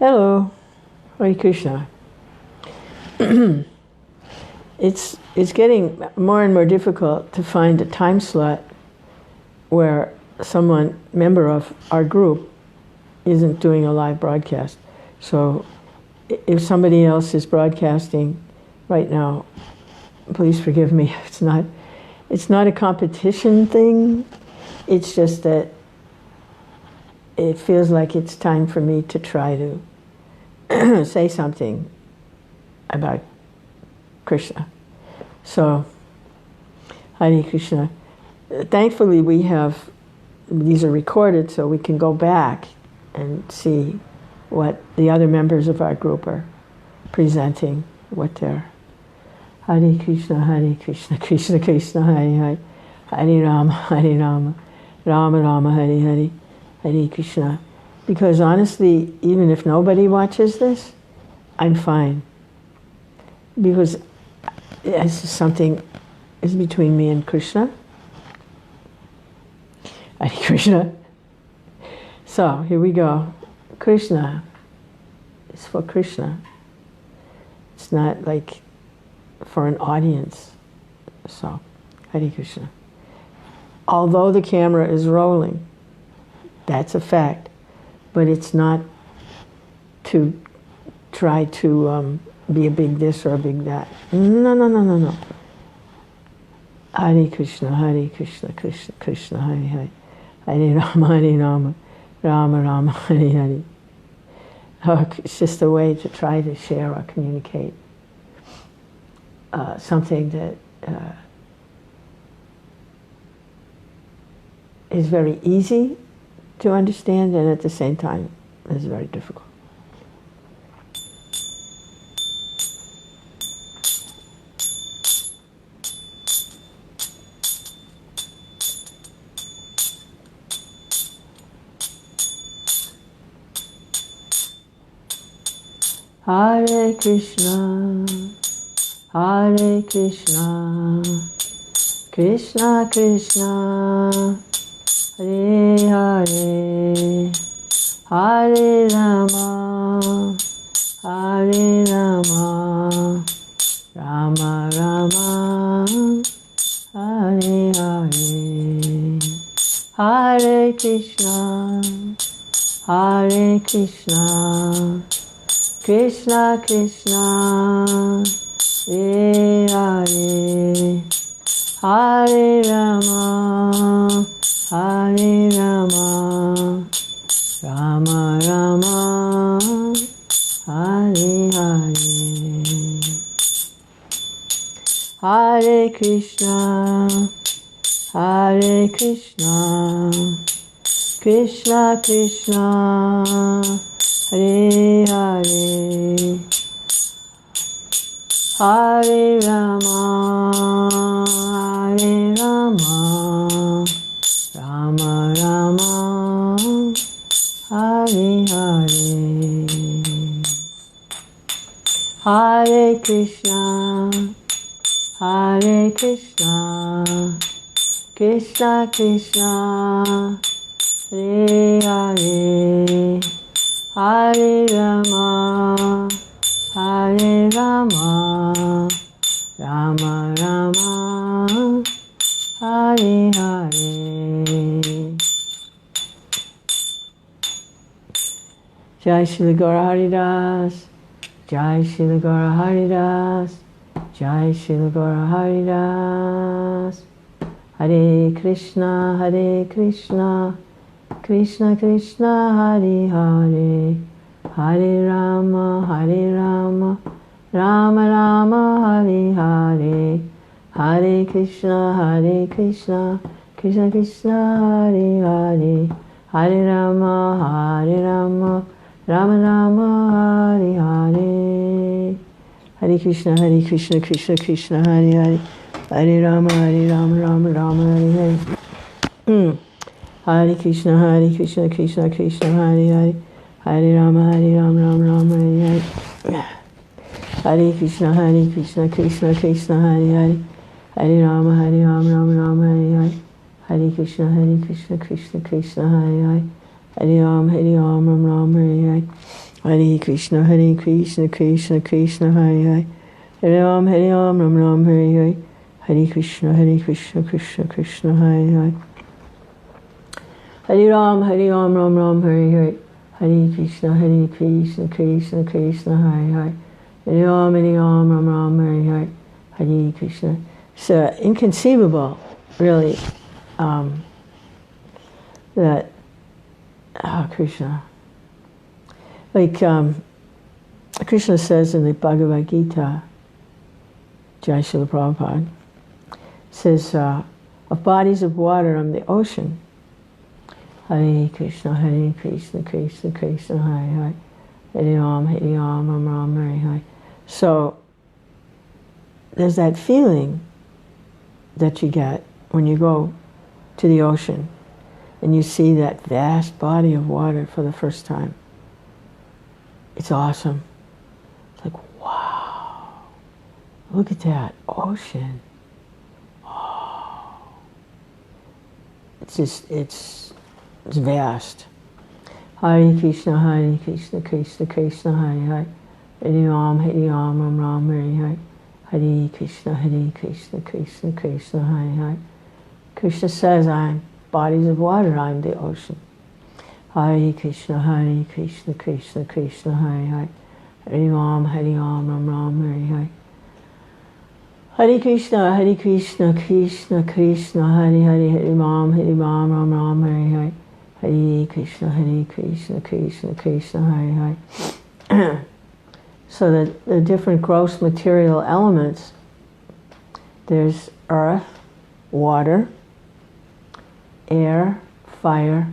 Hello, Hare Krishna. It's getting more and more difficult to find a time slot where someone, member of our group, isn't doing a live broadcast. So if somebody else is broadcasting right now, please forgive me. It's not a competition thing. It's just that it feels like it's time for me to try to say something about Krishna. So, Hare Krishna. Thankfully, these are recorded so we can go back and see what the other members of our group are presenting, what they're. Hare Krishna, Krishna Krishna, Hare Hare, Hare Rama, Rama Rama, Hare Hare, Hare Krishna. Because honestly, even if nobody watches this, I'm fine. Because it's something is between me and Krishna. Hare Krishna. So here we go. Krishna is for Krishna. It's not like for an audience. So, Hare Krishna. Although the camera is rolling, that's a fact, but it's not to try to be a big this or a big that. No. Hare Krishna, Krishna Krishna, Hare Hare, Hare Rama, Rama Rama, Hare Hare. Oh, it's just a way to try to share or communicate something that is very easy to understand and at the same time is very difficult. Hare Krishna, Hare Krishna, Krishna Krishna, Hare Hare, Hare Rama, Hare Rama, Rama Rama, Hare Hare, Hare Krishna, Hare Krishna, Krishna Krishna, Hare Hare, Hare Rama, Hare Rama, Rama Rama, Hare Hare, Hare Krishna, Hare Krishna, Krishna Krishna, Hare Hare, Hare Rama, Hare Rama, Rama Rama, Hare Hare, Hare Krishna, Hare Krishna, Krishna Krishna, Hare Hare, Hare Rama, Hare Rama, Rama Rama, Hare Hare. Jai Shri Gaura Haridas, Jai Shri Gaura Haridas, Jai Shri Gaura Haridas. Hare Krishna, Krishna Krishna, Hare Hare, Hare Rama, Rama Rama, Hare Hare, Hare Krishna, Krishna Krishna, Hare Hare, Hare Rama, Rama Rama, Hare Hare, Hare Krishna, Krishna Krishna, Hare Hare, Hare Rama, Rama Rama, Hare Hare. Hare Krishna, Krishna Krishna, Hare Hare, Hare Rama, Rama Rama, Hare Hare. Hare Krishna, Krishna Krishna, Hare Hare, Hare Rama, Rama Rama, Hare Hare. Hare Krishna, Krishna Krishna, Hare Hare, Hare Ram, Ram Ram, Hare Hare. Hare Krishna, Krishna Krishna, Hare Hare. Hare Ram, Ram Ram, Hare Hare. Hare Krishna, Krishna Krishna, Hare Hare. Hare Ram, Ram Ram, Hare Hare. Hare Krishna, Krishna Krishna, Hare Hare. Hare Ram, Ram Ram, Hare Hare. Hare Krishna. It's inconceivable, really, that Krishna. Like Krishna says in the Bhagavad Gita, Jai Srila Prabhupada, says, of bodies of water, I'm the ocean. Hare Krishna, Krishna Krishna, Hare Hare. Hare Ram, Ram Ram, Hare Hare. So there's that feeling that you get when you go to the ocean and you see that vast body of water for the first time. It's awesome. It's like, wow, look at that ocean. Oh. It's just, it's vast. Hare Krishna, Krishna Krishna, Hare Hare. Hare Ram, Ram Ram, Hare Hare. Hare Krishna, Krishna Krishna, Hare Hare. Krishna says, I'm bodies of water, I'm the ocean. Hare Krishna, Krishna Krishna, Hare Hare. Hare Ram, Ram Ram, Hare Hare. Hare Krishna, Krishna Krishna, Hare Hare. Hare Ram, Ram Ram, Hare Hare. Hare Krishna, Krishna Krishna, Hare Hare. So that the different gross material elements, there's earth, water, air, fire,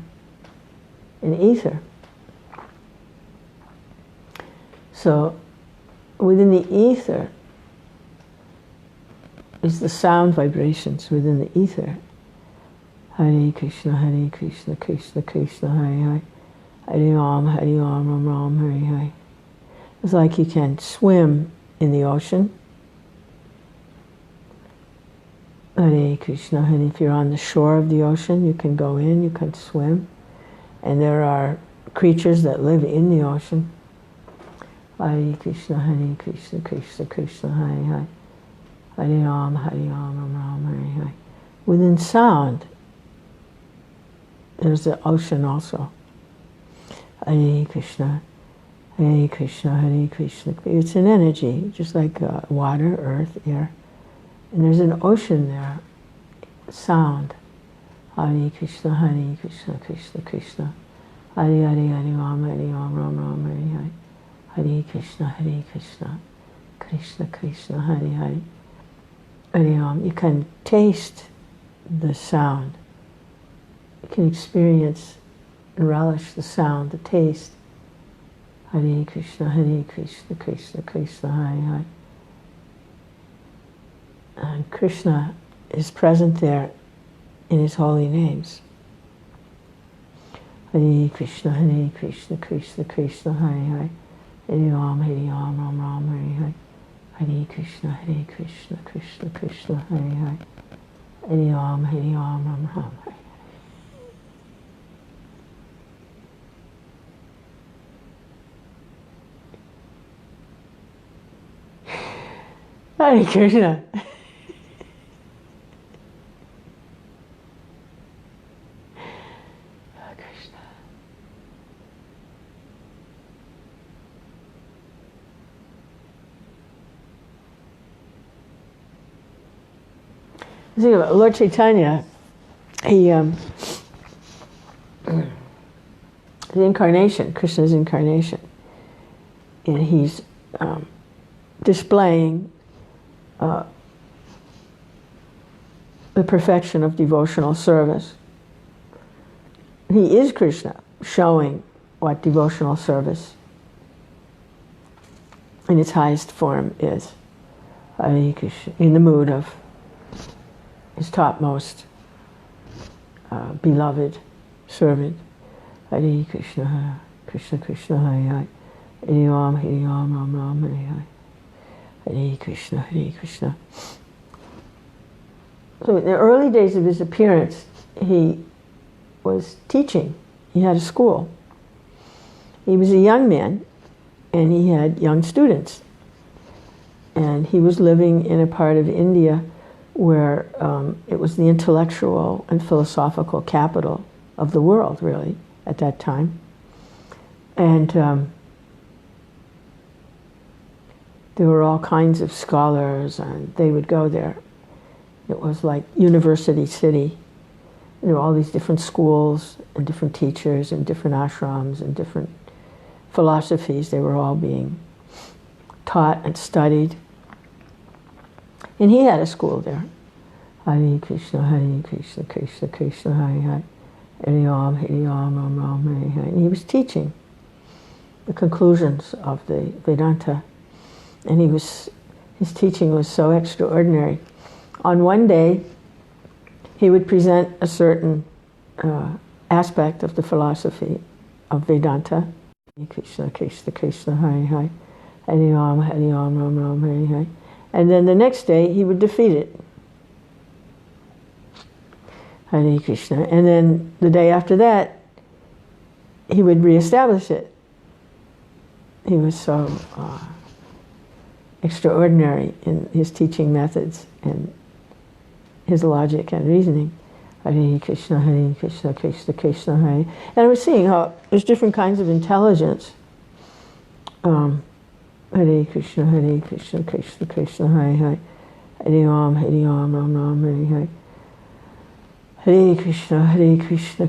and ether. So within the ether is the sound vibrations within the ether. Hare Krishna, Krishna Krishna, Hare Hare. Hare Ram, Ram Ram, Hare Hare. It's like you can swim in the ocean. Hare Krishna, and if you're on the shore of the ocean, you can go in, you can swim. And there are creatures that live in the ocean. Hare Krishna, Krishna Krishna, Hare Hare. Hare Ram, Ram Ram, Hare Hare. Within sound, there's the ocean also. Hare Krishna, Krishna Krishna. It's an energy, just like water, earth, air. And there's an ocean there, sound. Hare Krishna, Krishna Krishna. Hare Hare, Hare Ram, Ram Ram, Hare Hare. Hare Krishna, Krishna Krishna, Hare Hare. Hare Ram. You can taste the sound. You can experience and relish the sound, the taste. Hare Krishna, Krishna Krishna, Hare Hare. And Krishna is present there in his holy names. Hare Krishna, Krishna Krishna, Hare Hare. Hare Ram, Ram Ram, Hare Hare. Hare Krishna, Krishna Krishna, Hare Hare. Hare Ram, Ram Ram, Hare Hare. Hare Krishna. Think about Lord Chaitanya, the incarnation, Krishna's incarnation, and he's displaying the perfection of devotional service. He is Krishna, showing what devotional service in its highest form is. Hare Krishna, in the mood of his topmost beloved servant. Hare Krishna, Krishna Krishna, Hare Hare. Hare Ram, Ram Ram, Hare Hare. Hare Krishna, Hare Krishna. So in the early days of his appearance, he was teaching. He had a school. He was a young man, and he had young students. And he was living in a part of India where it was the intellectual and philosophical capital of the world, really, at that time. And there were all kinds of scholars, and they would go there. It was like University City. There were all these different schools and different teachers and different ashrams and different philosophies. They were all being taught and studied. And he had a school there. Hare Krishna, Krishna Krishna, Hare Hare, Hare Ram, Ram Ram, Hare Hare. And he was teaching the conclusions of the Vedanta. And his teaching was so extraordinary. On one day, he would present a certain aspect of the philosophy of Vedanta. Krishna, Krishna, Krishna, Hare Hare, Hare Ram, Ram Ram, Hare Hare. And then the next day, he would defeat it. Hare Krishna. And then the day after that, he would reestablish it. He was so extraordinary in his teaching methods and his logic and reasoning. Hare Krishna, Krishna Krishna, Hare. And I was seeing how there's different kinds of intelligence. Hare Krishna, Krishna Krishna, Hare Hare. Hare Ram, Ram Ram, Hare Hare. Hare Krishna, Krishna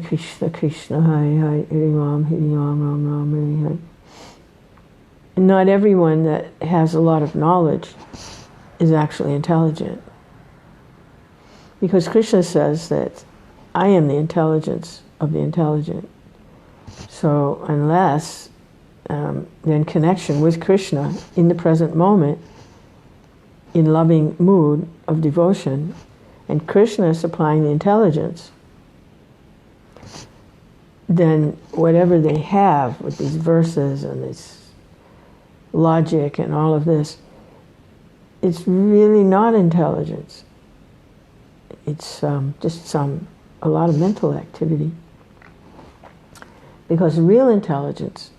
Krishna, Hare Hare. Hare Ram, Ram Ram, Hare Hare. And not everyone that has a lot of knowledge is actually intelligent. Because Krishna says that I am the intelligence of the intelligent. So unless then connection with Krishna in the present moment, in loving mood of devotion, and Krishna supplying the intelligence, then whatever they have with these verses and this logic and all of this, it's really not intelligence. It's just a lot of mental activity. Because real intelligence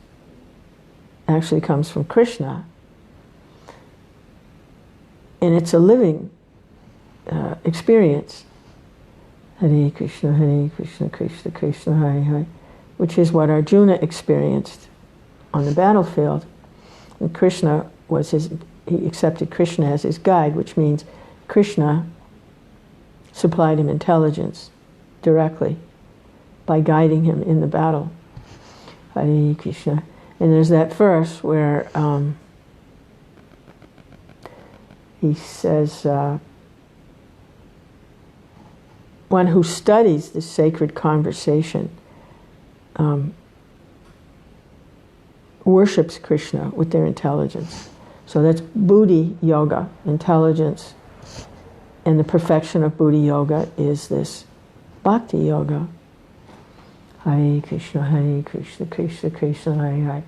actually comes from Krishna, and it's a living experience. Hare Krishna, Krishna Krishna, Hare Hare, which is what Arjuna experienced on the battlefield. And Krishna was he accepted Krishna as his guide, which means Krishna supplied him intelligence directly by guiding him in the battle. Hare Krishna. And there's that verse where he says, one who studies this sacred conversation worships Krishna with their intelligence. So that's Buddhi Yoga, intelligence. And the perfection of Buddhi Yoga is this Bhakti Yoga. Hare Krishna, Krishna Krishna, Hare Hare.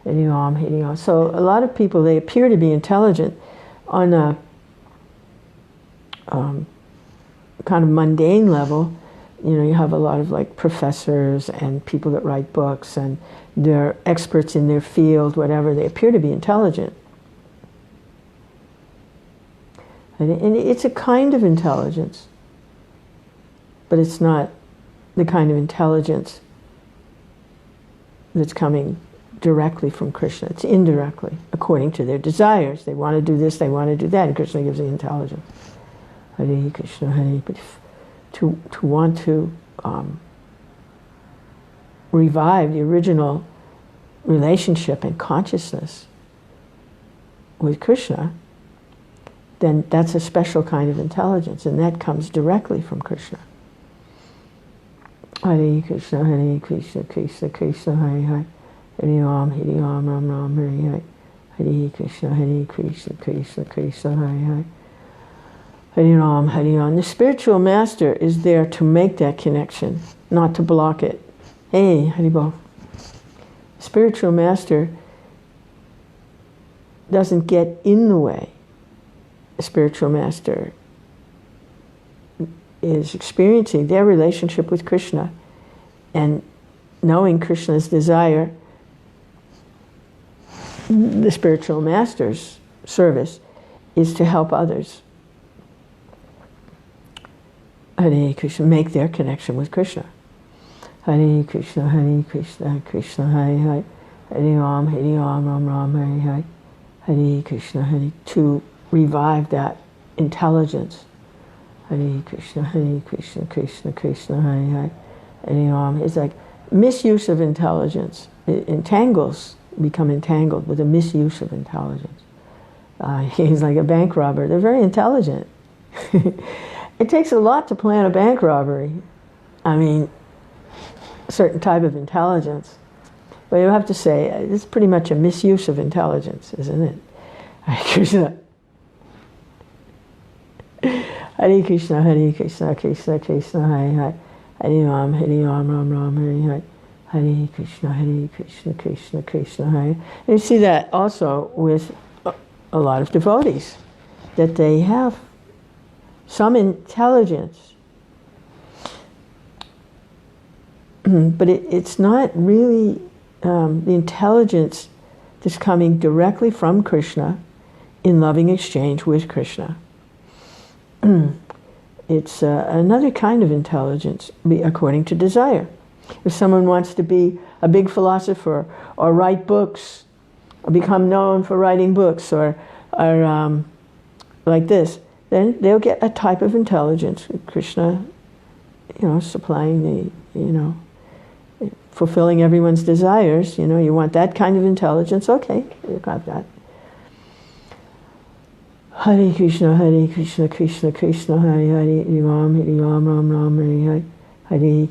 Hare Ram. So a lot of people, they appear to be intelligent on a kind of mundane level. You know, you have a lot of like professors and people that write books and they're experts in their field, whatever. They appear to be intelligent. And it's a kind of intelligence, but it's not the kind of intelligence that's coming directly from Krishna. It's indirectly, according to their desires. They want to do this, they want to do that, and Krishna gives the intelligence. Hare Krishna, Hare. But to want to revive the original relationship and consciousness with Krishna, then that's a special kind of intelligence, and that comes directly from Krishna. Hare Krishna, Krishna Krishna, Hare Hare. Hare Ram, Ram Ram, Hare Hare. Hare Krishna, Krishna Krishna, Hare Hare. Hare Ram. The spiritual master is there to make that connection, not to block it. Hey, Haribol. Spiritual master doesn't get in the way. The spiritual master is experiencing their relationship with Krishna and knowing Krishna's desire the spiritual master's service is to help others, Hare Krishna, make their connection with Krishna. Hare Krishna, Krishna Hare Hare, Hare Ram, Ram Ram, Hare Hare, Hare Krishna, Hare, to revive that intelligence. Hare Krishna, Krishna Krishna, Hare Hare, Hare Ram. It's like misuse of intelligence. It become entangled with a misuse of intelligence. He's like a bank robber. They're very intelligent. It takes a lot to plan a bank robbery. I mean, a certain type of intelligence. But you have to say, it's pretty much a misuse of intelligence, isn't it? Hare Krishna. Hare Krishna, Krishna Krishna, Hare Hare, Hare Ram, Ram Ram, Hare Hare, Hare Krishna, Krishna Krishna, Hare. And you see that also with a lot of devotees, that they have some intelligence, but it's not really the intelligence that's coming directly from Krishna in loving exchange with Krishna. It's another kind of intelligence, according to desire. If someone wants to be a big philosopher or write books, or become known for writing books, or like this, then they'll get a type of intelligence. Krishna, supplying fulfilling everyone's desires. You want that kind of intelligence. Okay, you got that. Hare Krishna, Krishna Krishna, Hare Hare, Hare Ram, Ram Ram, Hare Hare, Hare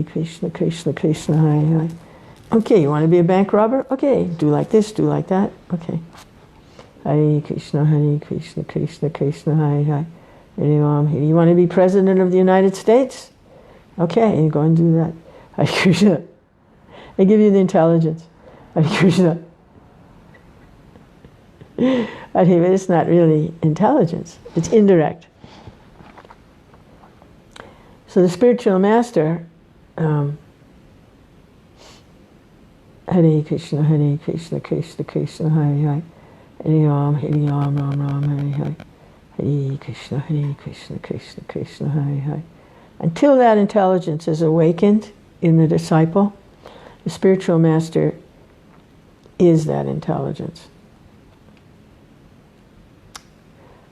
Krishna, Krishna Krishna, Hare Hare. Okay, you want to be a bank robber? Okay, do like this, do like that. Okay. Hare Krishna, Krishna Krishna, Hare Hare, Hare Ram. You want to be president of the United States? Okay, you go and do that. Hare Krishna. They give you the intelligence. Hare Krishna. But it's not really intelligence. It's indirect. So the spiritual master, Hare Krishna, Krishna Krishna, Hare Hare, Hare Ram, Ram Ram, Hare Hare, Hare Krishna, Krishna Krishna, Hare Hare. Until that intelligence is awakened in the disciple, the spiritual master is that intelligence.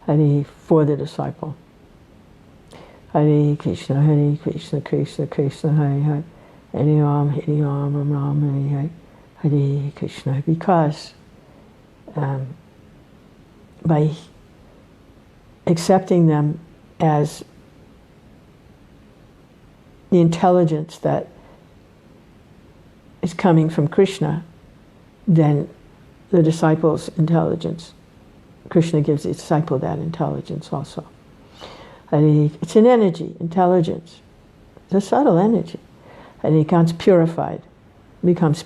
Hare for the disciple. Hare Krishna, Krishna Krishna, Hare Hare, Hare Ram, Ram Ram, Hare Hare, Hare Krishna. Because by accepting them as the intelligence that is coming from Krishna, then the disciple's intelligence, Krishna gives the disciple that intelligence also. It's an energy, intelligence. It's a subtle energy. And it becomes purified. We think,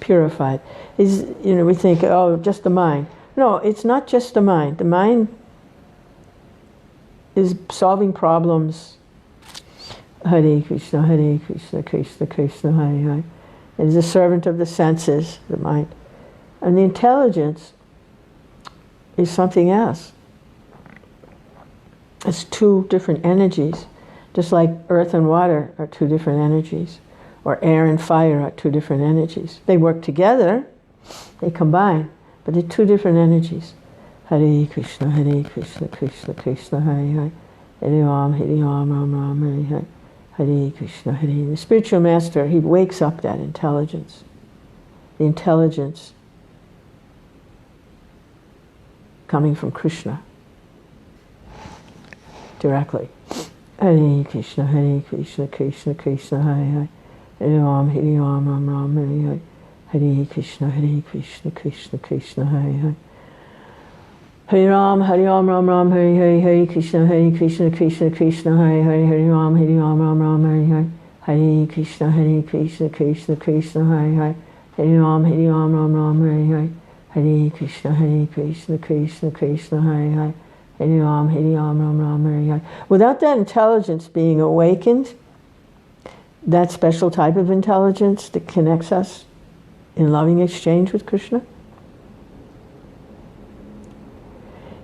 oh, just the mind. No, it's not just the mind. The mind is solving problems. Hare Krishna, Krishna Krishna, Hare Hare. It is a servant of the senses, the mind. And the intelligence is something else. It's two different energies. Just like earth and water are two different energies, or air and fire are two different energies. They work together, they combine, but they're two different energies. Hare Krishna, Krishna Krishna, Hare Hare, Hare Ram, Ram Ram, Hare Hare, Hare Krishna, Hare. The spiritual master, he wakes up that intelligence. The intelligence coming from Krishna directly. Hare Krishna, Krishna Krishna, Hare Hare, Hare Ram, Ram Ram, Hare Hare, Hare Krishna, Krishna Krishna, Hare Hare, Hare Ram, Ram Ram, Hare Hare, Hare Krishna, Krishna Krishna, Hare Hare, Hare Ram, Ram Ram, Hare Hare, Hare Krishna, Krishna Krishna, Hare Hare, Hare Ram, Ram Ram, Hare Hare, Hare Krishna, Krishna Hare Hare, Hare Ram, Ram Ram, Hare Hare. Without that intelligence being awakened, that special type of intelligence that connects us in loving exchange with Krishna,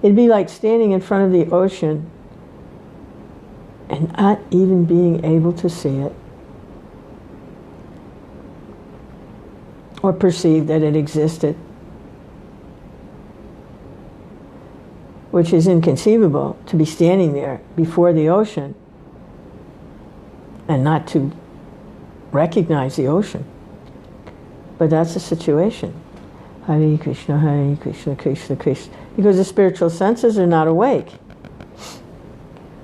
It'd be like standing in front of the ocean and not even being able to see it or perceive that it existed, which is inconceivable, to be standing there before the ocean and not to recognize the ocean. But that's the situation. Hare Krishna, Krishna Krishna. Because the spiritual senses are not awake.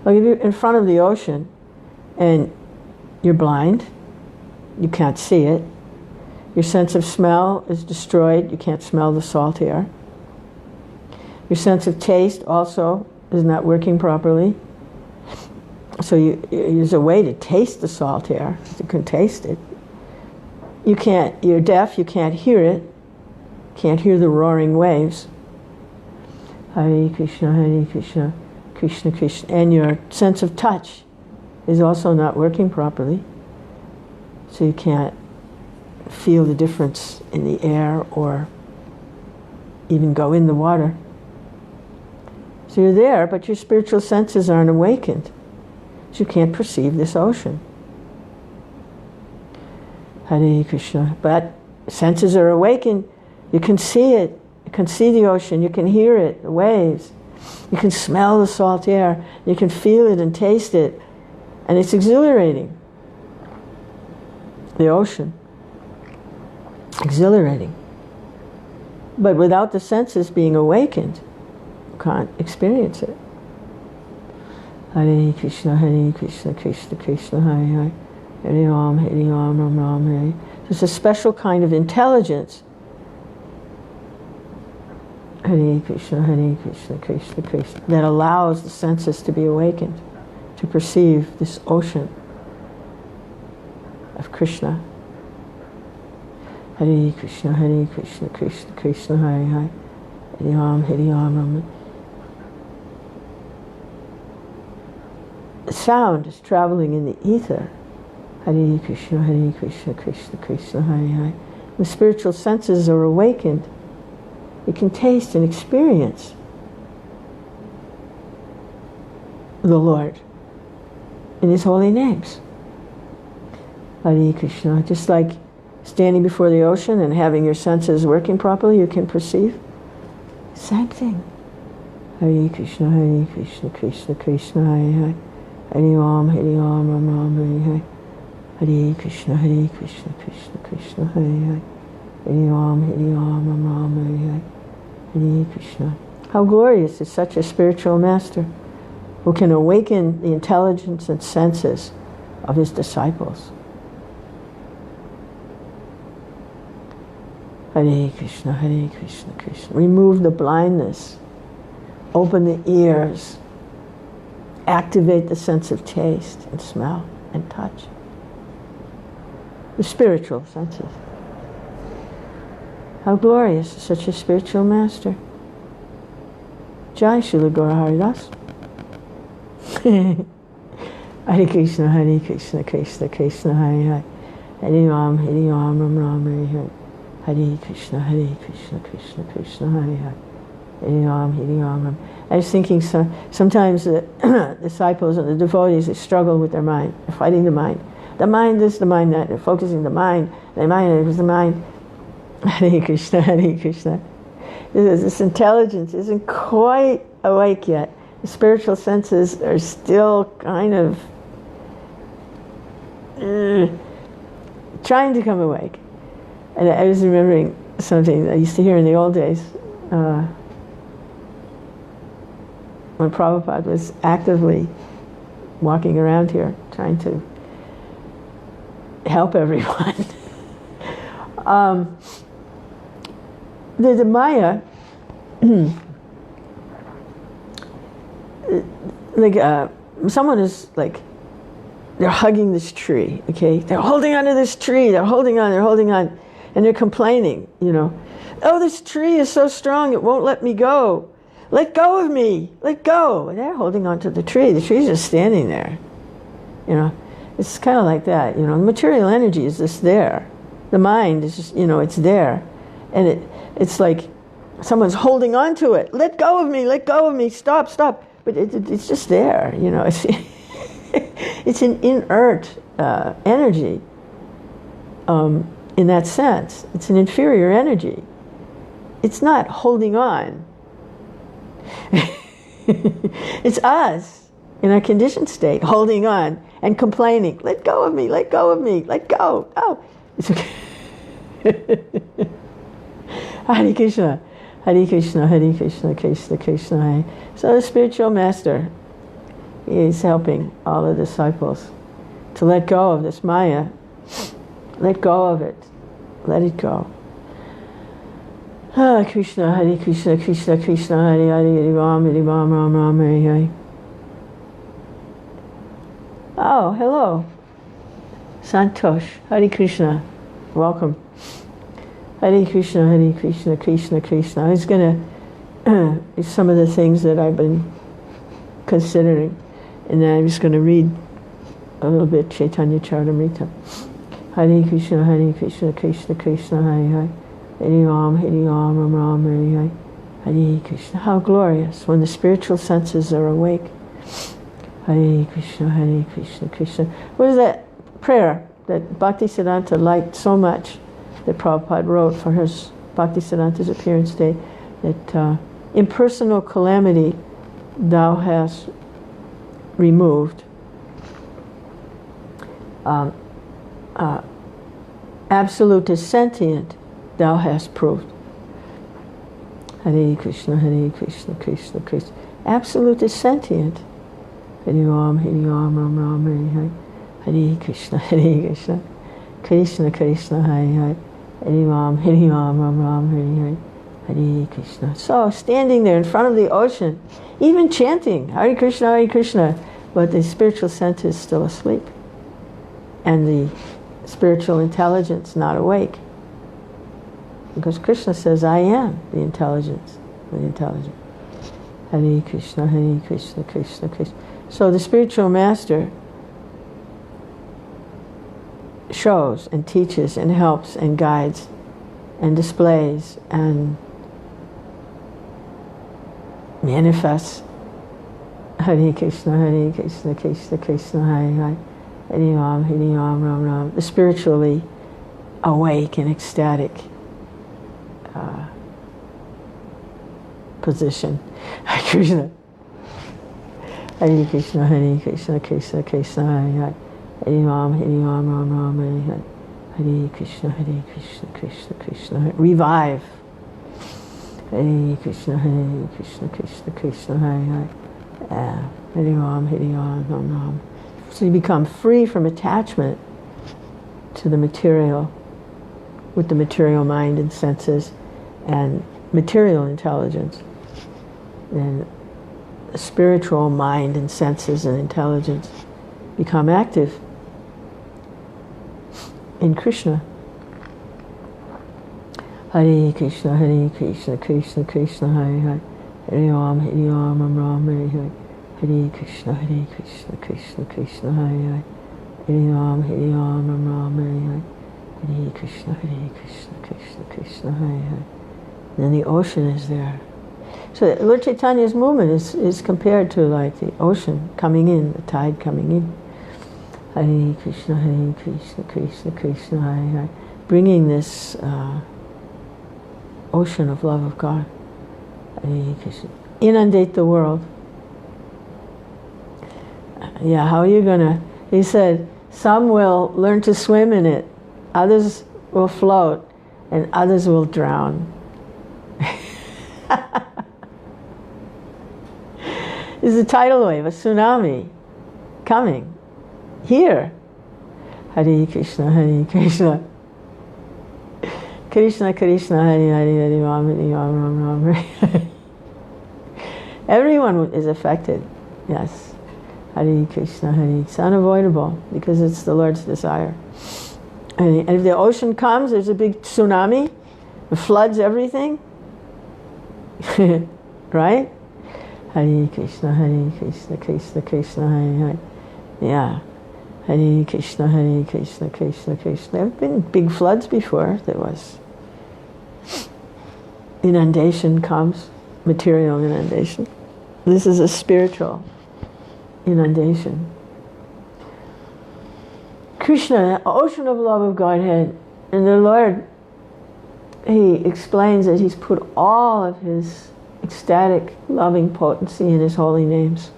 Like if you're in front of the ocean and you're blind, you can't see it. Your sense of smell is destroyed, you can't smell the salt air. Your sense of taste also is not working properly. So there's a way to taste the salt air. You can taste it. You're deaf, you can't hear it. Can't hear the roaring waves. Hare Krishna, Krishna Krishna. And your sense of touch is also not working properly. So you can't feel the difference in the air or even go in the water. So you're there, but your spiritual senses aren't awakened. So you can't perceive this ocean. Hare Krishna. But senses are awakened. You can see it. You can see the ocean. You can hear it, the waves. You can smell the salt air. You can feel it and taste it. And it's exhilarating. The ocean. Exhilarating. But without the senses being awakened, you can't experience it. Hare Krishna, Krishna Krishna, Hare Hare. Hare Ram, Ram Ram, Hare. There's a special kind of intelligence. Hare Krishna, Krishna Krishna, that allows the senses to be awakened, to perceive this ocean of Krishna. Hare Krishna, Krishna Krishna, Hare Hare. Hare Ram, Ram. The sound is traveling in the ether. Hare Krishna, Krishna Krishna, Hare Hare. The spiritual senses are awakened. You can taste and experience the Lord in His holy names. Hare Krishna. Just like standing before the ocean and having your senses working properly, you can perceive. Same thing. Hare Krishna, Krishna Krishna, Hare Hare. Hare Ram, Ram Ram, Hare Hare. Hare Krishna, Krishna Krishna, Hare Hare. Hare Ram, Ram Ram, Hare Hare. Hare Krishna. How glorious is such a spiritual master who can awaken the intelligence and senses of his disciples. Hare Krishna, Krishna. Remove the blindness. Open the ears. Activate the sense of taste and smell and touch. The spiritual senses. How glorious is such a spiritual master. Jai Srila Gaura Haridas. Hare Krishna, Krishna Krishna, Hare Hare. Hare Ram, Ram Ram, Hare Hare. Hare Krishna, Krishna Krishna, Hare Hare. Hare Ram. I was thinking sometimes the disciples and the devotees, they struggle with their mind. They're fighting the mind. The mind this, the mind that. They're focusing the mind. The mind is the mind. Hare Krishna, Krishna. This intelligence isn't quite awake yet. The spiritual senses are still kind of trying to come awake. And I was remembering something I used to hear in the old days when Prabhupada was actively walking around here trying to help everyone. The Maya, someone is like, they're hugging this tree, okay? They're holding onto this tree, they're holding on, and they're complaining, oh, this tree is so strong, it won't let me go. Let go of me, let go. And they're holding onto the tree's just standing there, It's kind of like that, The material energy is just there. The mind is just, it's there. And it's like someone's holding on to it. Let go of me, stop. But it's just there, It's, it's an inert energy in that sense. It's an inferior energy. It's not holding on. It's us in our conditioned state holding on and complaining. Let go of me, let go. Oh, it's okay. Hare Krishna, Hare Krishna, Hare Krishna, Krishna Krishna, Hare. So the spiritual master is helping all the disciples to let go of this Maya. Let go of it. Let it go. Hare Krishna, Hare Krishna, Krishna Krishna, Hare Hare, Hare Ram, Ram Ram, Hare Hare. Oh, hello. Santosh, Hare Krishna. Welcome. Hare Krishna, Hare Krishna, Krishna Krishna. I was going to, some of the things that I've been considering, and then I'm just going to read a little bit Chaitanya Charitamrita. Hare Krishna, Krishna Krishna, Hare Hare. Hare Ram, Ram Ram, Hare Hare. Hare Krishna. How glorious when the spiritual senses are awake. Hare Krishna, Krishna. What is that prayer that Bhaktisiddhanta liked so much that Prabhupada wrote for his Bhaktisiddhanta's appearance day? That impersonal calamity thou hast removed. Absolute is sentient thou hast proved. Hare Krishna, Krishna Krishna. Absolute is sentient. Hare Ram, Ram Ram, Hare Hare. Hare Krishna, Krishna Krishna, Hare Hare. Hare Ram, Ram Ram, Hare Hare. Hare Krishna. So standing there in front of the ocean, even chanting Hare Krishna, but the spiritual sense is still asleep, and the spiritual intelligence not awake. Because Krishna says, I am the intelligence, the intelligent. Hare Krishna, Krishna Krishna. So the spiritual master shows and teaches and helps and guides and displays and manifests. Hare Krishna, Krishna Krishna, Hare Hare. Hare Ram, Ram Ram. The spiritually awake and ecstatic position. Hare Krishna. Hare Krishna, Krishna Krishna, Hare Hare. Hare Ram, Ram Ram, Hare Hare. Hare Krishna, Krishna Krishna. Revive. Hare Krishna, Krishna Krishna, Hare Hare. Hare Ram, Ram Ram. So you become free from attachment to the material, with the material mind and senses and material intelligence. And the spiritual mind and senses and intelligence become active in Krishna. Hare Krishna, Krishna Krishna, Hare Hare. Hare Ram, Ram Ram, Hare Hare. Hare Krishna, Krishna Krishna, Hare Hare. Hare Ram, Ram Ram, Hare Hare. Hare Krishna, Krishna Krishna, Hare Hare. Then the ocean is there. So Lord Chaitanya's movement is compared to like the ocean coming in, the tide coming in. Hare Krishna, Krishna Krishna, Hare Hare. Bringing this ocean of love of God. Hare Krishna. Inundate the world. Yeah, how are you gonna? He said, some will learn to swim in it, others will float, and others will drown. There's a tidal wave, a tsunami coming here. Hare Krishna, Krishna Krishna, Hare Hare, Hare Ram, Ram Ram, Hare. Everyone is affected, yes. Hare Krishna, Hare. It's unavoidable because it's the Lord's desire. And if the ocean comes, there's a big tsunami, it floods everything. Right? Hare Krishna, Krishna Krishna, Hare Hare. Yeah. Hare Krishna, Krishna Krishna. There have been big floods before. There was inundation comes, material inundation. This is a spiritual inundation. Krishna, ocean of love of Godhead, and the Lord, he explains that he's put all of his ecstatic, loving potency in his holy names.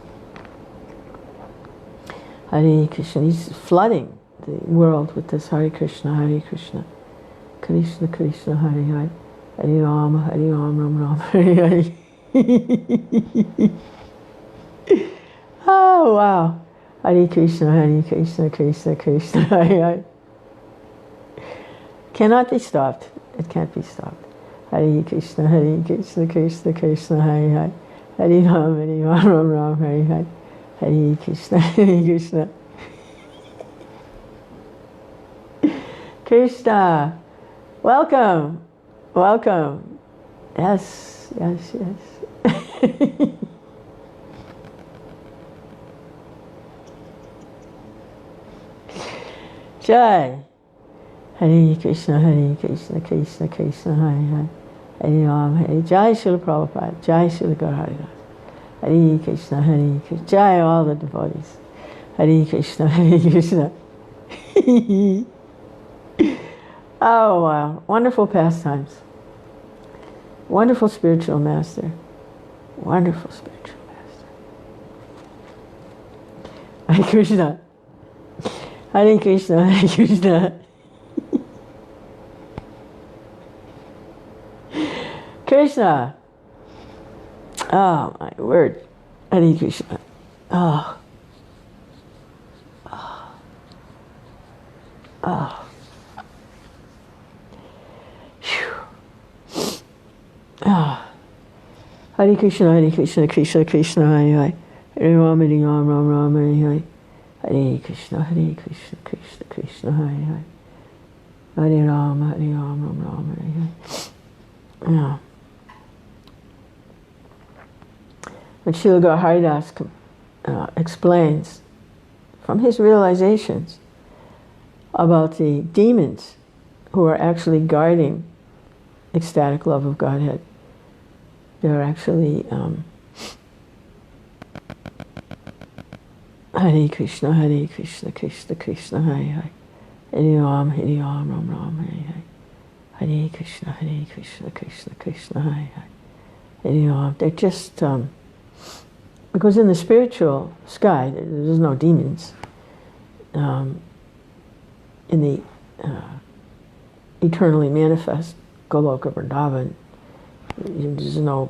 Hare Krishna, he's flooding the world with this Hare Krishna, Hare Krishna, Krishna Krishna, Hare Hare, Hare Rama, Hare Rama, Ram Ram, Hare Hare. Oh, wow. Hare Krishna, Krishna Krishna, Hare Hare. Cannot be stopped. It can't be stopped. Hare Krishna, Krishna Krishna, Hare Hare. Hare Rama, Ram Ram, Hare Hare. Hare Krishna, Krishna. Krishna, welcome, welcome. Yes, yes, yes. Jai. Hare Krishna, Krishna Krishna, Hare Hare. Hare Ram, Hare Jai Srila Prabhupada, Jai Srila Godhead. Hare Krishna, Jai all the devotees. Hare Krishna, Krishna. Oh, wow. Wonderful pastimes. Wonderful spiritual master. Wonderful spiritual master. Hare Krishna. Hare Krishna, Hare Krishna. Krishna. Oh, my word. Hare Krishna. Oh. Oh. Oh. Ah. Hare Krishna, Krishna Krishna, Hare Hare. Hare Rama, Ram Ram, Hare Hare. Hare Krishna, Krishna Krishna, Hare Hare. Hare Rama, Ram Ram, Hare Hare. Yeah. And Srila Haridas explains from his realizations about the demons who are actually guarding ecstatic love of Godhead. They're actually Hare Krishna, Krishna Krishna, Hare Hare. Hare Ram, Ram Ram, Hare Hare. Hare Krishna, Krishna Krishna, Hare Hare. Hare Ram. They're just because in the spiritual sky there's no demons. In the eternally manifest Goloka Vrindavan, there's no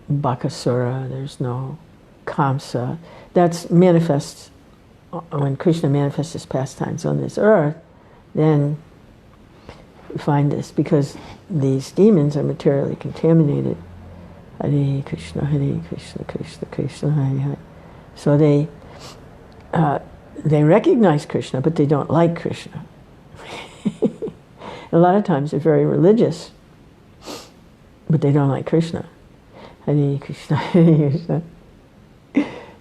Bakasura, there's no Kamsa. That's manifests when Krishna manifests his pastimes on this earth. Then we find this because these demons are materially contaminated. Hare Krishna, Krishna Krishna, Hare Hare. So they recognize Krishna, but they don't like Krishna. A lot of times they're very religious, but they don't like Krishna. Hare Krishna, Krishna.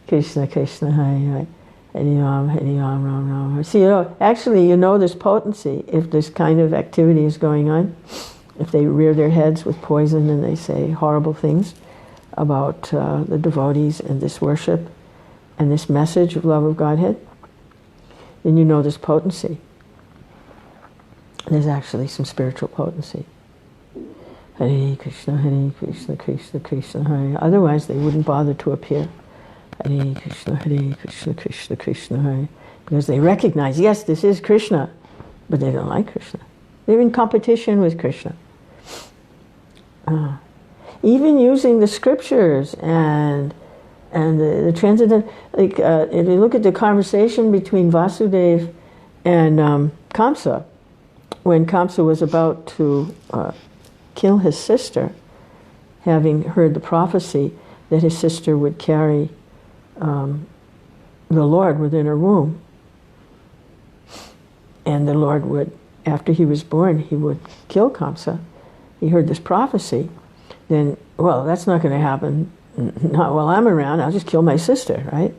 Krishna Krishna, Hare Hare. Hare Ram, Ram Ram. So actually there's potency if this kind of activity is going on. If they rear their heads with poison and they say horrible things about the devotees and this worship and this message of love of Godhead, then there's potency. There's actually some spiritual potency. Hare Krishna, Krishna Krishna, Hare. Otherwise, they wouldn't bother to appear. Hare Krishna, Krishna Krishna, Hare. Because they recognize, yes, this is Krishna, but they don't like Krishna. They're in competition with Krishna. Even using the scriptures and the transcendental, like if you look at the conversation between Vasudeva and Kamsa, when Kamsa was about to kill his sister, having heard the prophecy that his sister would carry the Lord within her womb, and the Lord would, after he was born, he would kill Kamsa. He heard this prophecy, then, well, that's not going to happen. Not while I'm around. I'll just kill my sister, right?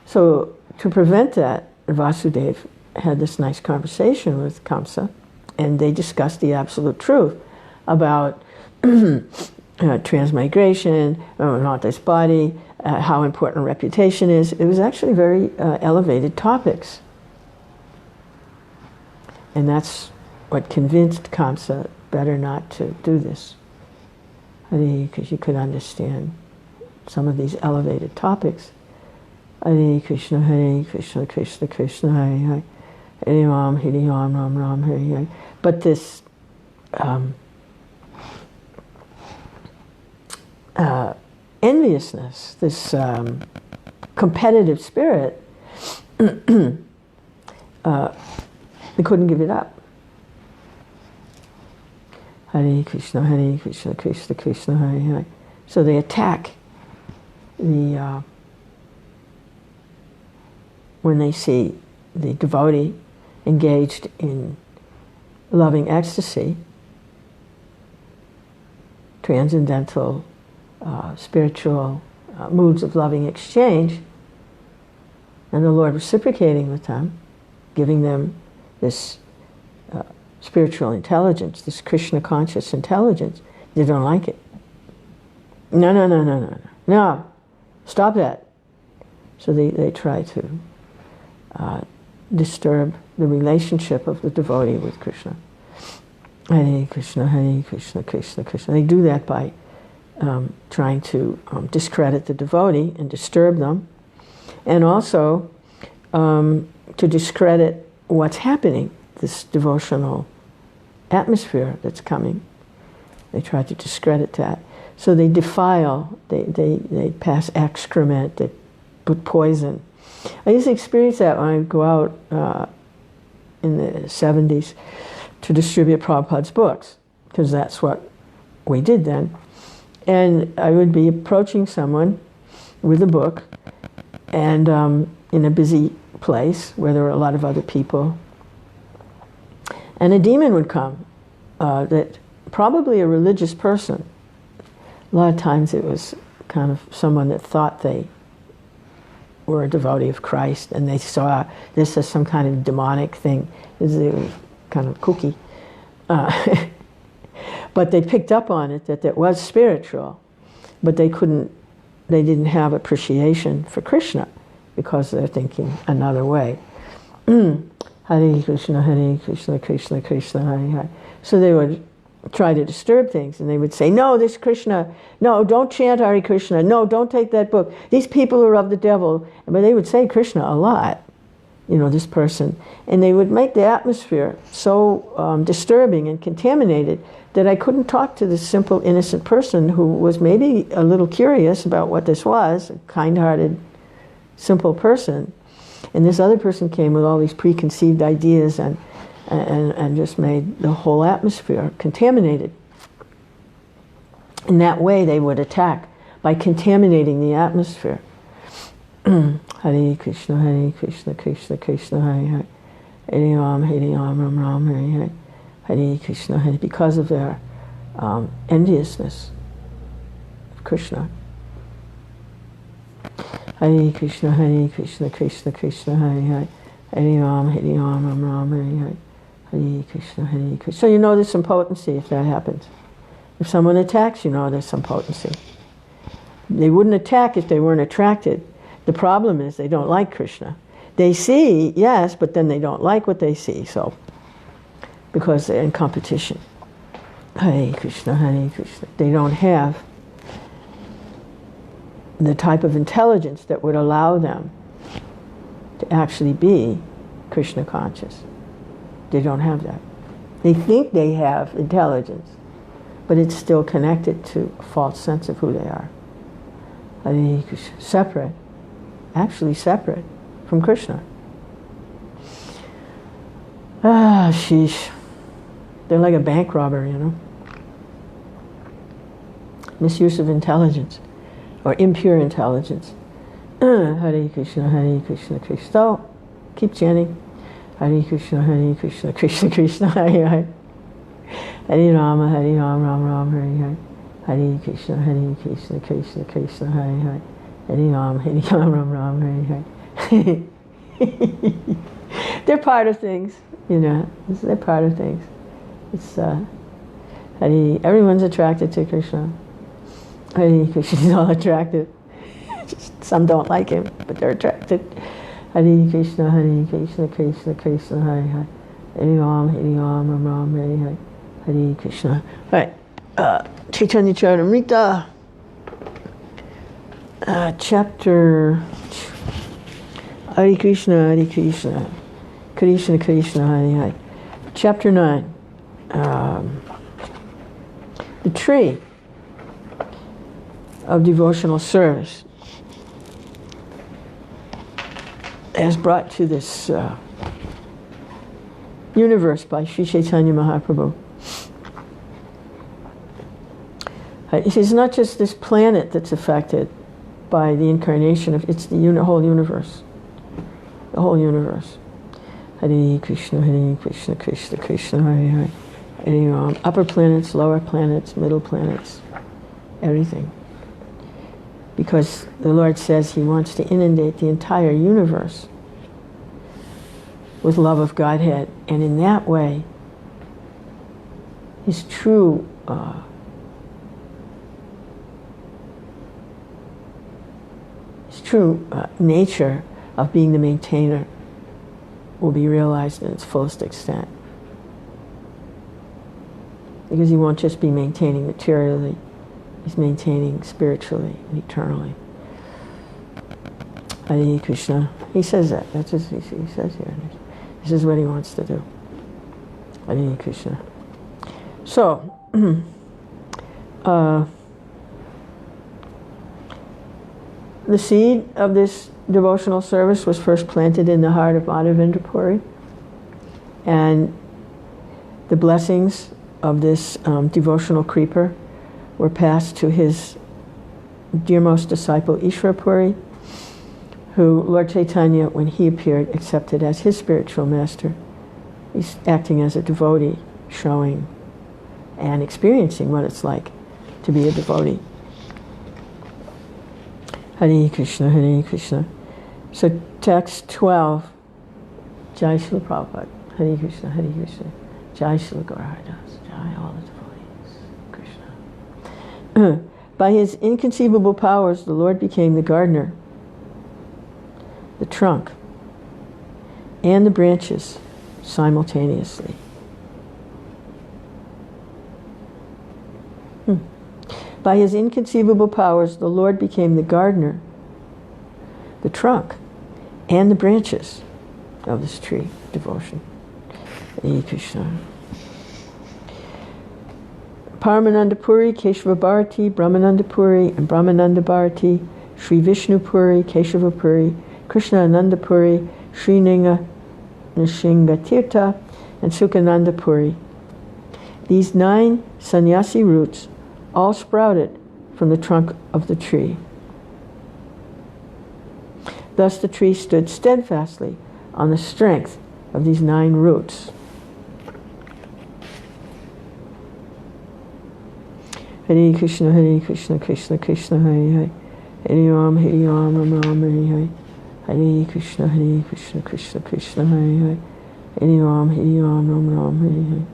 So to prevent that, Vasudeva had this nice conversation with Kamsa, and they discussed the absolute truth about transmigration, not this body, how important reputation is. It was actually very elevated topics. And that's what convinced Kamsa better not to do this. Because you could understand some of these elevated topics. Hare Krishna, Krishna Krishna, Hare Hare, Hare Ram, Ram Ram, Hare Hare. But this enviousness, this competitive spirit, they couldn't give it up. Hare Krishna, Krishna Krishna, Hare Hare. So they attack the when they see the devotee engaged in loving ecstasy, transcendental, spiritual moods of loving exchange, and the Lord reciprocating with them, giving them this spiritual intelligence, this Krishna conscious intelligence. They don't like it. No, stop that. So they try to disturb the relationship of the devotee with Krishna. Hare Krishna, Krishna Krishna. They do that by trying to discredit the devotee and disturb them, and also to discredit what's happening, this devotional atmosphere that's coming. They try to discredit that. So they defile, they pass excrement, they put poison. I used to experience that when I would go out in the 70s to distribute Prabhupada's books, because that's what we did then. And I would be approaching someone with a book, and in a busy place where there were a lot of other people, and a demon would come, that probably a religious person. A lot of times it was kind of someone that thought they were a devotee of Christ, and they saw this as some kind of demonic thing. It was kind of kooky. But they picked up on it, that it was spiritual, but they didn't have appreciation for Krishna, because they're thinking another way. Hare Krishna, Krishna Krishna, Hare Hare. So they would try to disturb things, and they would say, no, this Krishna, no, don't chant Hare Krishna, no, don't take that book, these people are of the devil. But they would say Krishna a lot, this person. And they would make the atmosphere so disturbing and contaminated that I couldn't talk to this simple, innocent person who was maybe a little curious about what this was, a kind-hearted, simple person. And this other person came with all these preconceived ideas and just made the whole atmosphere contaminated. In that way, they would attack by contaminating the atmosphere. Hare Krishna, Krishna Krishna, Hare Hare. Hare Ram, Ram Ram, Hare Hare. Hare Krishna, Hare, because of their enviousness of Krishna. Hare Krishna, Krishna Krishna, Hare Hare. Hare Ram, Ram Ram, Hare Hare. Hare Krishna, Krishna. So there's some potency if that happens. If someone attacks, there's some potency. They wouldn't attack if they weren't attracted. The problem is they don't like Krishna. They see, yes, but then they don't like what they see, so because they're in competition. Hare Krishna, Krishna. They don't have the type of intelligence that would allow them to actually be Krishna conscious. They don't have that. They think they have intelligence, but it's still connected to a false sense of who they are. Hare Krishna, separate from Krishna. Sheesh. They're like a bank robber, Misuse of intelligence, or impure intelligence. Hare Krishna, Krishna. So, keep chanting. Hare Krishna, Krishna Krishna, Hare Hare. Hare Rama, Ram Ram, Hare Hare. Hare Krishna, Krishna Krishna, Hare Hare. Hare Ram Ram, Hare Hare. They're part of things, They're part of things. It's Hare, everyone's attracted to Krishna. Hare Krishna, he's all attracted. Just some don't like him, but they're attracted. Hare Krishna, Krishna Krishna, Hare Hare. Hare Ram, Ram Ram, Hare Hare. Hare Krishna. All right. Chaitanya Charitamrita, chapter. Hare Krishna, Krishna Krishna, Hare Hare. Chapter 9. The tree of devotional service as brought to this universe by Sri Chaitanya Mahaprabhu. It's not just this planet that's affected by the incarnation of, it's the whole universe. The whole universe. Hare Krishna, Krishna Krishna, Hare Hare. Hare Ram. Upper planets, lower planets, middle planets, everything. Because the Lord says He wants to inundate the entire universe with love of Godhead, and in that way, His true nature of being the maintainer will be realized in its fullest extent. Because He won't just be maintaining materially, He's maintaining spiritually and eternally. Hare Krishna. He says that. That's just he says here. This is what He wants to do. Hare Krishna. So, the seed of this devotional service was first planted in the heart of Madhavendra Puri, and the blessings of this devotional creeper were passed to his dearmost disciple Ishvara Puri, who Lord Chaitanya, when he appeared, accepted as his spiritual master. He's acting as a devotee, showing and experiencing what it's like to be a devotee. Hare Krishna, Hare Krishna. So text 12, Jai Srila Prabhupada, Hare Krishna, Hare Krishna, Jai Srila Gaurharidas, Jai all the devotees, Krishna. By His inconceivable powers, the Lord became the gardener, the trunk, and the branches simultaneously. By His inconceivable powers, the Lord became the gardener, the trunk, and the branches of this tree of devotion. Hare Krishna. Paramananda Puri, Keshava Bharati, Brahmananda Puri, and Brahmananda Bharati, Sri Vishnu Puri, Keshava Puri, Krishna Ananda Puri, Sri Ninga Nishinga Tirtha, and Sukhananda Puri. These 9 sannyasi roots all sprouted from the trunk of the tree. Thus the tree stood steadfastly on the strength of these 9 roots. Hare Krishna, Krishna Krishna, Hare Hare. Hare Ram, Ram Ram, Hare Hare. Hare Krishna, Krishna Krishna, Hare Hare. Hare Ram, Ram Ram, Hare Hare.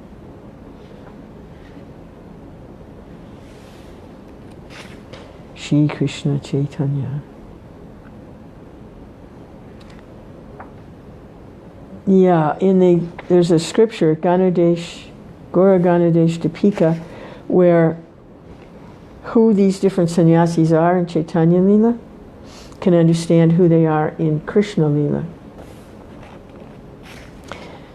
Shri Krishna Chaitanya. Yeah, there's a scripture, Ganadesh, Gora Ganadesh Dipika, where who these different sannyasis are in Chaitanya Lila can understand who they are in Krishna Lila.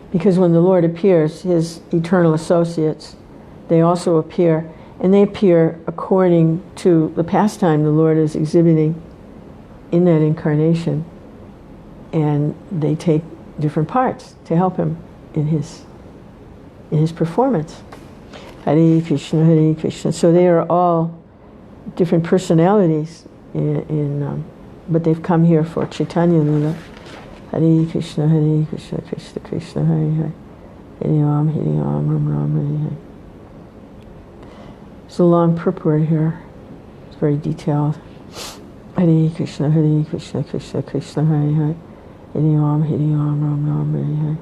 Because when the Lord appears, His eternal associates, they also appear, and they appear according to the pastime the Lord is exhibiting in that incarnation, and they take different parts to help Him in his performance. Hare Krishna, Hare Krishna. So they are all different personalities, but they've come here for Chaitanya Lila. Hare Krishna, Krishna Krishna, Hare Hare. Hare Ram, Ram Ram, Hare Hare. It's a long purport here. It's very detailed. Hare Krishna, Krishna Krishna, Hare Hare. Hare Ram, Ram Ram, Hare Hare.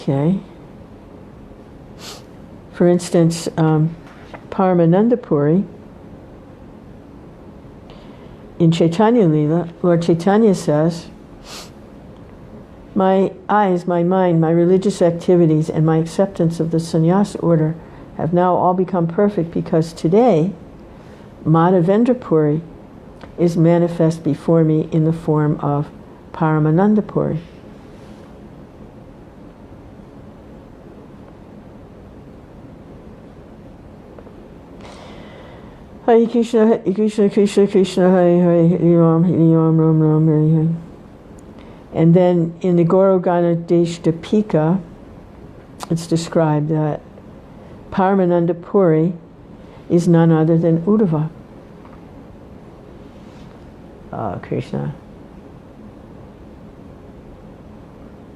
Okay. For instance, Paramananda Puri, in Chaitanya Lila, Lord Chaitanya says, my eyes, my mind, my religious activities, and my acceptance of the sannyas order have now all become perfect because today, Madhavendra Puri is manifest before me in the form of Paramananda Puri. Hare Krishna, Hare Krishna, Krishna Krishna, Hare Hare, Hare Ram, Hare Ram, Ram Ram, Hare Hare. And then in the Gaurogana Deshtapika, it's described that Paramananda Puri is none other than Uddhava. Oh, Krishna.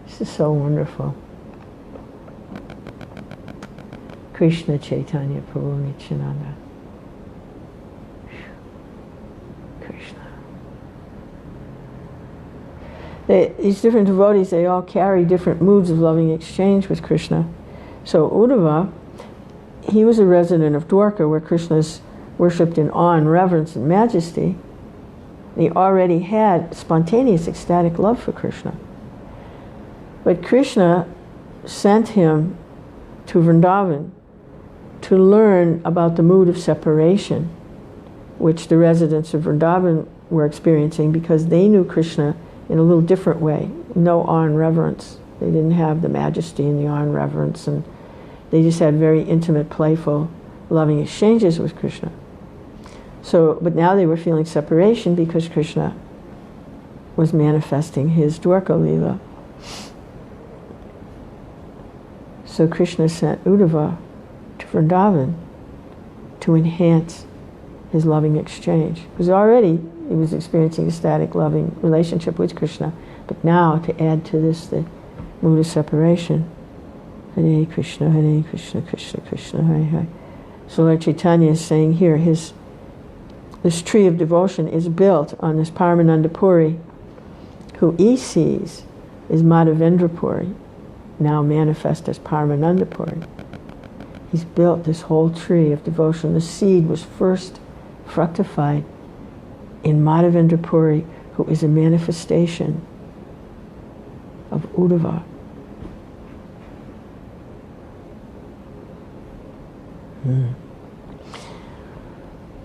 This is so wonderful. Krishna Chaitanya Prabhu Nityananda. Krishna. These different devotees, they all carry different moods of loving exchange with Krishna. So Uddhava, he was a resident of Dwarka, where Krishna is worshipped in awe and reverence and majesty. He already had spontaneous ecstatic love for Krishna. But Krishna sent him to Vrindavan to learn about the mood of separation, which the residents of Vrindavan were experiencing because they knew Krishna in a little different way. No awe and reverence. They didn't have the majesty and the awe and reverence, and they just had very intimate, playful, loving exchanges with Krishna. So, but now they were feeling separation because Krishna was manifesting his Dwarka Leela. So Krishna sent Uddhava to Vrindavan to enhance his loving exchange. Because already he was experiencing ecstatic, loving relationship with Krishna, but now to add to this the mood of separation. Hare Krishna, Krishna Krishna, Hare Hare. So Lord Chaitanya is saying here, this tree of devotion is built on this Paramananda Puri, who he sees is Madhavendra Puri, now manifest as Paramananda Puri. He's built this whole tree of devotion. The seed was first fructified in Madhavendra Puri, who is a manifestation of Uddhava.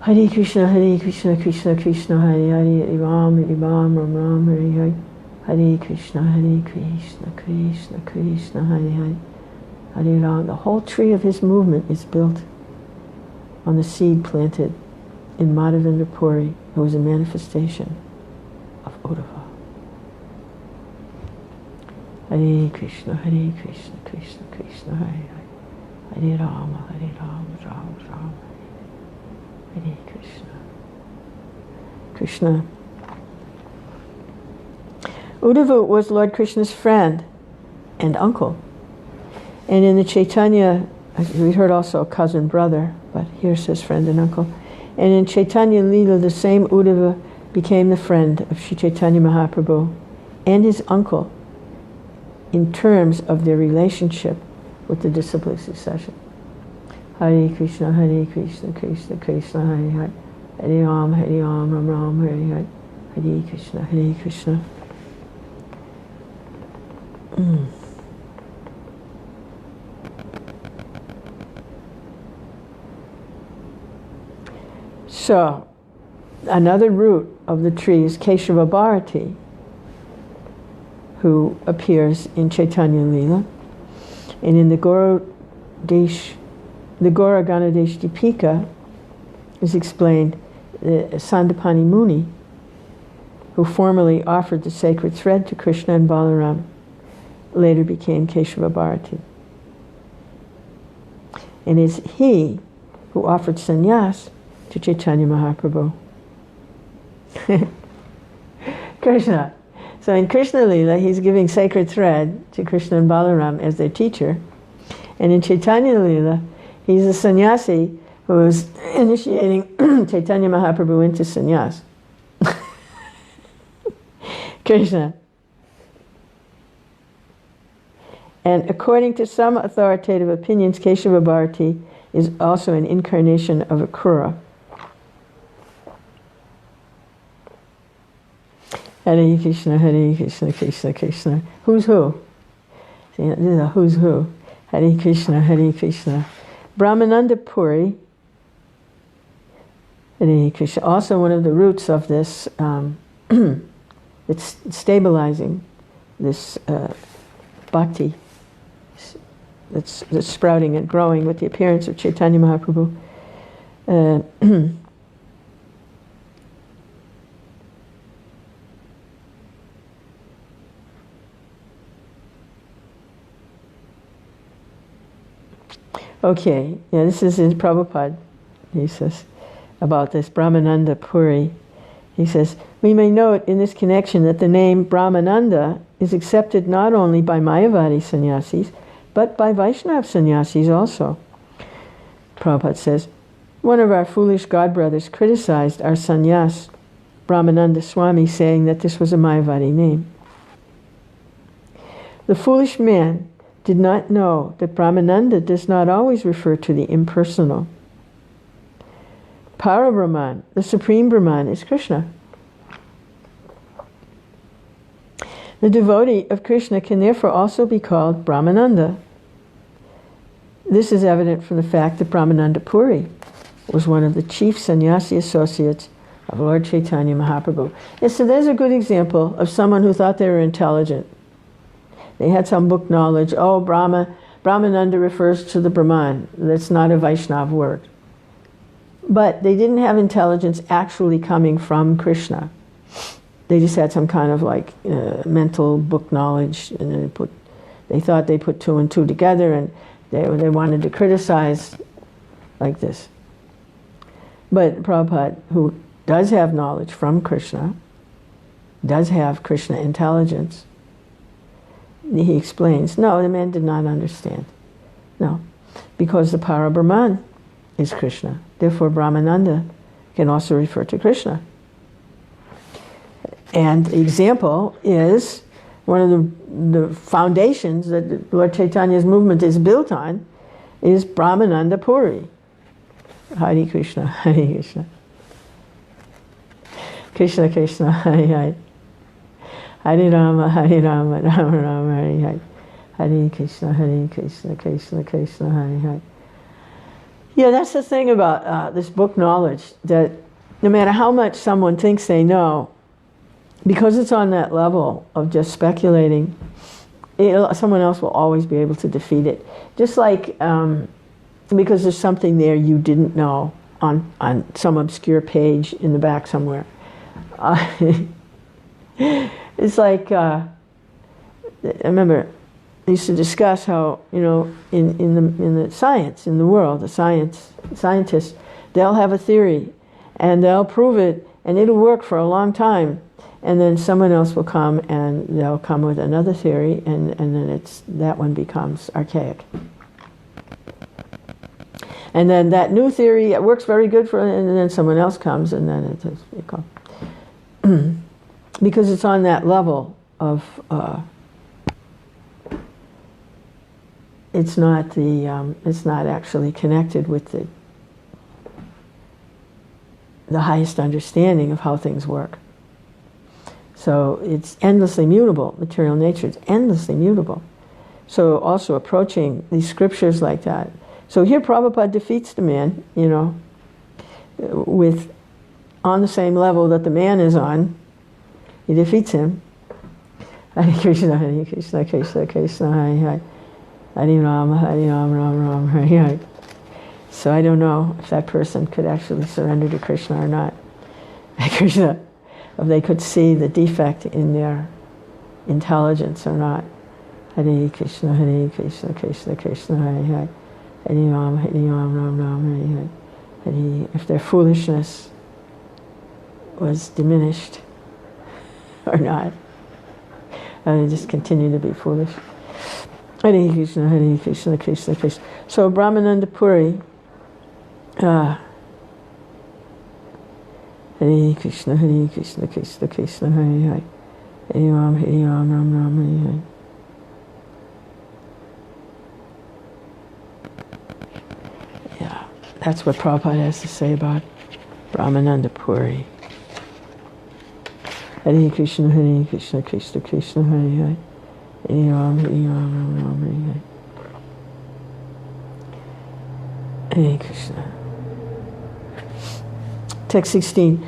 Hare Krishna, Krishna Krishna, Hare Hare, Hare Ram, Ram Ram, Hare Hare. Hare Krishna, Krishna Krishna, Hare Hare, Hare Ram. The whole tree of his movement is built on the seed planted in Madhavendra Puri, who is a manifestation of Uddhava. Hare Krishna, Krishna Krishna, Hare Hare, Hare Rama, Ram Ram, Hare Krishna. Krishna. Uddhava was Lord Krishna's friend and uncle. And in the Chaitanya, we heard also cousin brother, but here says friend and uncle. And in Chaitanya Leela, the same Uddhava became the friend of Sri Chaitanya Mahaprabhu and his uncle in terms of their relationship with the disciplic succession. Hare Krishna, Krishna Krishna, Hare Hare, Hare Ram, Ram Ram, Hare Hare, Hare Krishna, Krishna. So, another root of the tree is Keshava Bharati, who appears in Chaitanya Leela. And in the Gauragana Deshtapika is explained Sandapani Muni, who formerly offered the sacred thread to Krishna and Balaram, later became Keshava Bharati. And it's he who offered sannyas to Chaitanya Mahaprabhu. Krishna. So in Krishna Leela, he's giving sacred thread to Krishna and Balaram as their teacher. And in Chaitanya Leela, he's a sannyasi who is initiating Chaitanya Mahaprabhu into sannyas. Krishna. And according to some authoritative opinions, Keshava Bharati is also an incarnation of Akrura. Hare Krishna, Krishna Krishna. Who's who? See, this is a who's who. Hare Krishna, Hare Krishna. Brahmananda Puri, Hare Krishna, also one of the roots of this, it's stabilizing this bhakti that's sprouting and growing with the appearance of Chaitanya Mahaprabhu. Okay, yeah, this is in Prabhupada, he says, about this Brahmananda Puri. He says, we may note in this connection that the name Brahmananda is accepted not only by Mayavadi sannyasis, but by Vaishnava sannyasis also. Prabhupada says, one of our foolish godbrothers criticized our sannyas, Brahmananda Swami, saying that this was a Mayavadi name. The foolish man did not know that Brahmananda does not always refer to the impersonal. Parabrahman, the Supreme Brahman, is Krishna. The devotee of Krishna can therefore also be called Brahmananda. This is evident from the fact that Brahmananda Puri was one of the chief sannyasi associates of Lord Chaitanya Mahaprabhu. And so there's a good example of someone who thought they were intelligent. They had some book knowledge. Oh, Brahmananda refers to the Brahman. That's not a Vaishnava word. But they didn't have intelligence actually coming from Krishna. They just had some kind of like mental book knowledge, and they thought they put two and two together, and they wanted to criticize like this. But Prabhupada, who does have knowledge from Krishna, does have Krishna intelligence, he explains, no, the man did not understand. No, because the Parabrahman is Krishna. Therefore, Brahmananda can also refer to Krishna. And the example is one of the foundations that Lord Chaitanya's movement is built on is Brahmananda Puri. Hare Krishna, Hare Krishna. Krishna Krishna, Hare Hare. Hare Rama, Hare Rama, Rama Rama, Hare Hare. Hare Krishna, Krishna Krishna, Hare Hare. Yeah, that's the thing about this book knowledge, that no matter how much someone thinks they know, because it's on that level of just speculating, someone else will always be able to defeat it. Just like, because there's something there you didn't know on some obscure page in the back somewhere. It's like, I remember I used to discuss how, in the science, in the world, the scientists, they'll have a theory and they'll prove it and it'll work for a long time, and then someone else will come and they'll come with another theory, and then that one becomes archaic. And then that new theory, it works very good and then someone else comes and then it is, because it's on that level of, it's not actually connected with the highest understanding of how things work. So it's endlessly mutable. Material nature is endlessly mutable. So also approaching these scriptures like that. So here Prabhupada defeats the man, with on the same level that the man is on. He defeats him. Hare Krishna, Krishna Krishna, Hare Hare. Hare Rama, Rama, Hare Hare. So I don't know if that person could actually surrender to Krishna or not. Krishna, if they could see the defect in their intelligence or not. Hare Krishna, Krishna Krishna, Hare Hare. Hare Rama, Rama, Hare Hare. If their foolishness was diminished or not, and they just continue to be foolish. Hare Krishna, Krishna Krishna. So Brahmananda Puri, Hare Krishna, Krishna Krishna, Hare Hare. Hare Ram, Ram, Ram, Hare Hare. That's what Prabhupada has to say about Brahmananda Puri. Hare Krishna, Krishna Krishna, Hare Hare. Hare Ram, Ram Ram, Hare Hare. Hare Krishna. Text 16.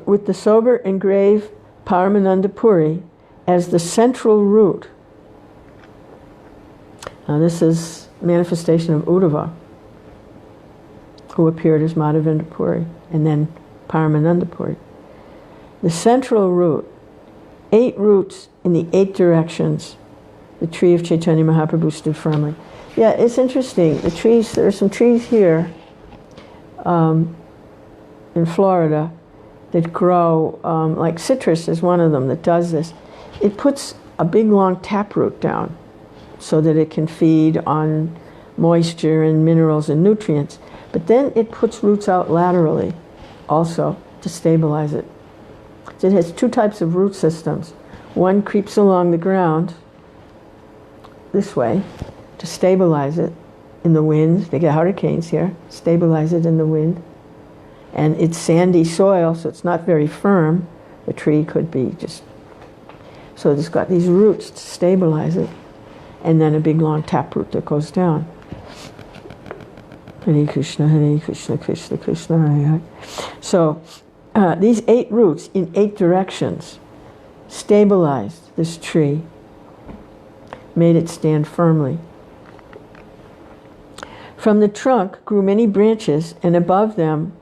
With the sober and grave Paramananda Puri as the central root. Now this is manifestation of Uddhava, who appeared as Madhavendra Puri and then Paramananda Puri. The central root, 8 roots in the 8 directions, the tree of Chaitanya Mahaprabhu stood firmly. Yeah, it's interesting. The trees, there are some trees here in Florida that grow, like citrus is one of them that does this. It puts a big long taproot down so that it can feed on moisture and minerals and nutrients. But then it puts roots out laterally also to stabilize it. So it has 2 types of root systems. One creeps along the ground this way to stabilize it in the wind. They get hurricanes here, stabilize it in the wind. And it's sandy soil, so it's not very firm. The tree could be just... So it's got these roots to stabilize it. And then a big long taproot that goes down. Hare Krishna, Krishna Krishna, Hare Hare. So these 8 roots in 8 directions stabilized this tree, made it stand firmly. From the trunk grew many branches, and above them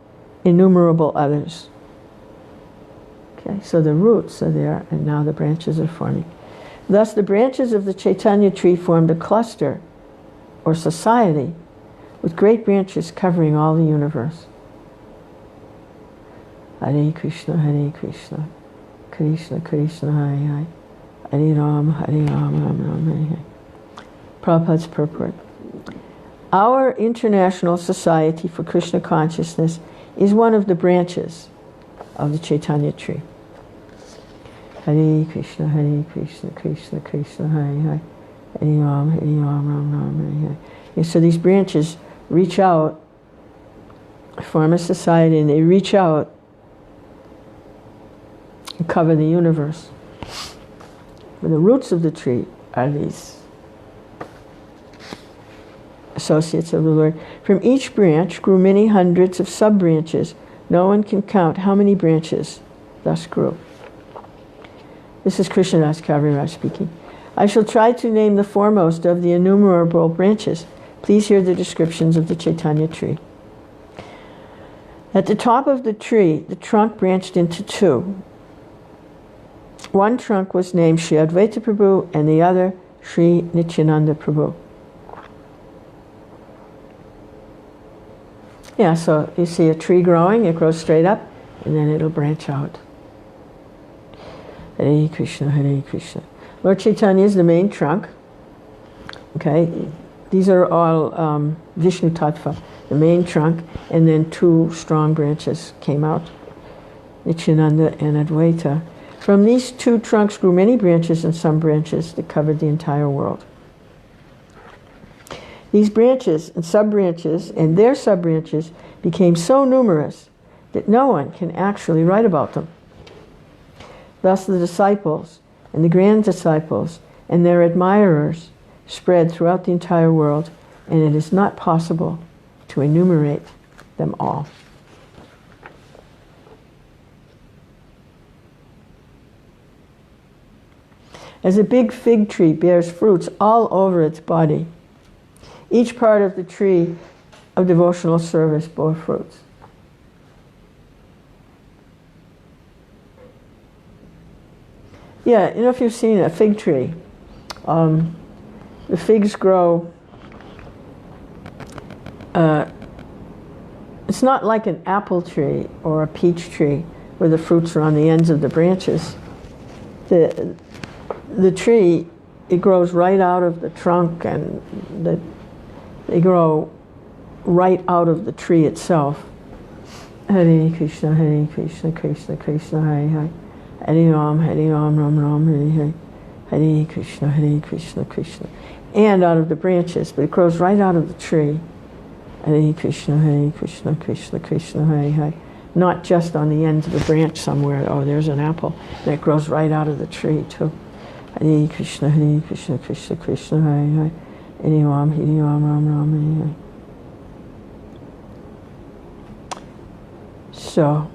innumerable others. Okay, so the roots are there, and now the branches are forming. Thus the branches of the Chaitanya tree formed a cluster, or society, with great branches covering all the universe. Hare Krishna, Krishna Krishna, Hare Hare. Hare Ram, Ram Ram, Hare Hare. Prabhupada's purport. Our International Society for Krishna Consciousness is one of the branches of the Chaitanya tree. Hare Krishna, Krishna Krishna, Hare Hare. Hare Ram, Ram Ram, Hare Hare. And so these branches reach out, form a society, and they reach out and cover the universe. But the roots of the tree are these associates of the Lord. From each branch grew many hundreds of sub-branches. No one can count how many branches thus grew. This is Krishnadas Kaviraj speaking. I shall try to name the foremost of the innumerable branches. Please hear the descriptions of the Chaitanya tree. At the top of the tree, the trunk branched into 2. One trunk was named Sri Advaita Prabhu and the other Sri Nityananda Prabhu. Yeah, so you see a tree growing, it grows straight up, and then it'll branch out. Hare Krishna, Hare Krishna. Lord Chaitanya is the main trunk. Okay, these are all Vishnu Tattva, the main trunk, and then 2 strong branches came out, Nityananda and Advaita. From these 2 trunks grew many branches and some branches that covered the entire world. These branches and sub-branches and their sub-branches became so numerous that no one can actually write about them. Thus the disciples and the grand disciples and their admirers spread throughout the entire world, and it is not possible to enumerate them all. As a big fig tree bears fruits all over its body, each part of the tree of devotional service bore fruits. Yeah, you know, if you've seen a fig tree, the figs grow, it's not like an apple tree or a peach tree where the fruits are on the ends of the branches. The tree, it grows right out of the trunk, and they grow right out of the tree itself. Hare Krishna, Krishna Krishna, Hare Hare. Hare Ram, Ram Ram, Hare Hare. Hare Krishna, Krishna Krishna. And out of the branches, but it grows right out of the tree. Hare Krishna, Krishna Krishna, Hare Hare. Not just on the ends of a branch somewhere, oh, there's an apple, and it grows right out of the tree, too. Hare Krishna, Krishna Krishna, Hare Hare. Hare Ram, Ram Ram, Hare Hare. So,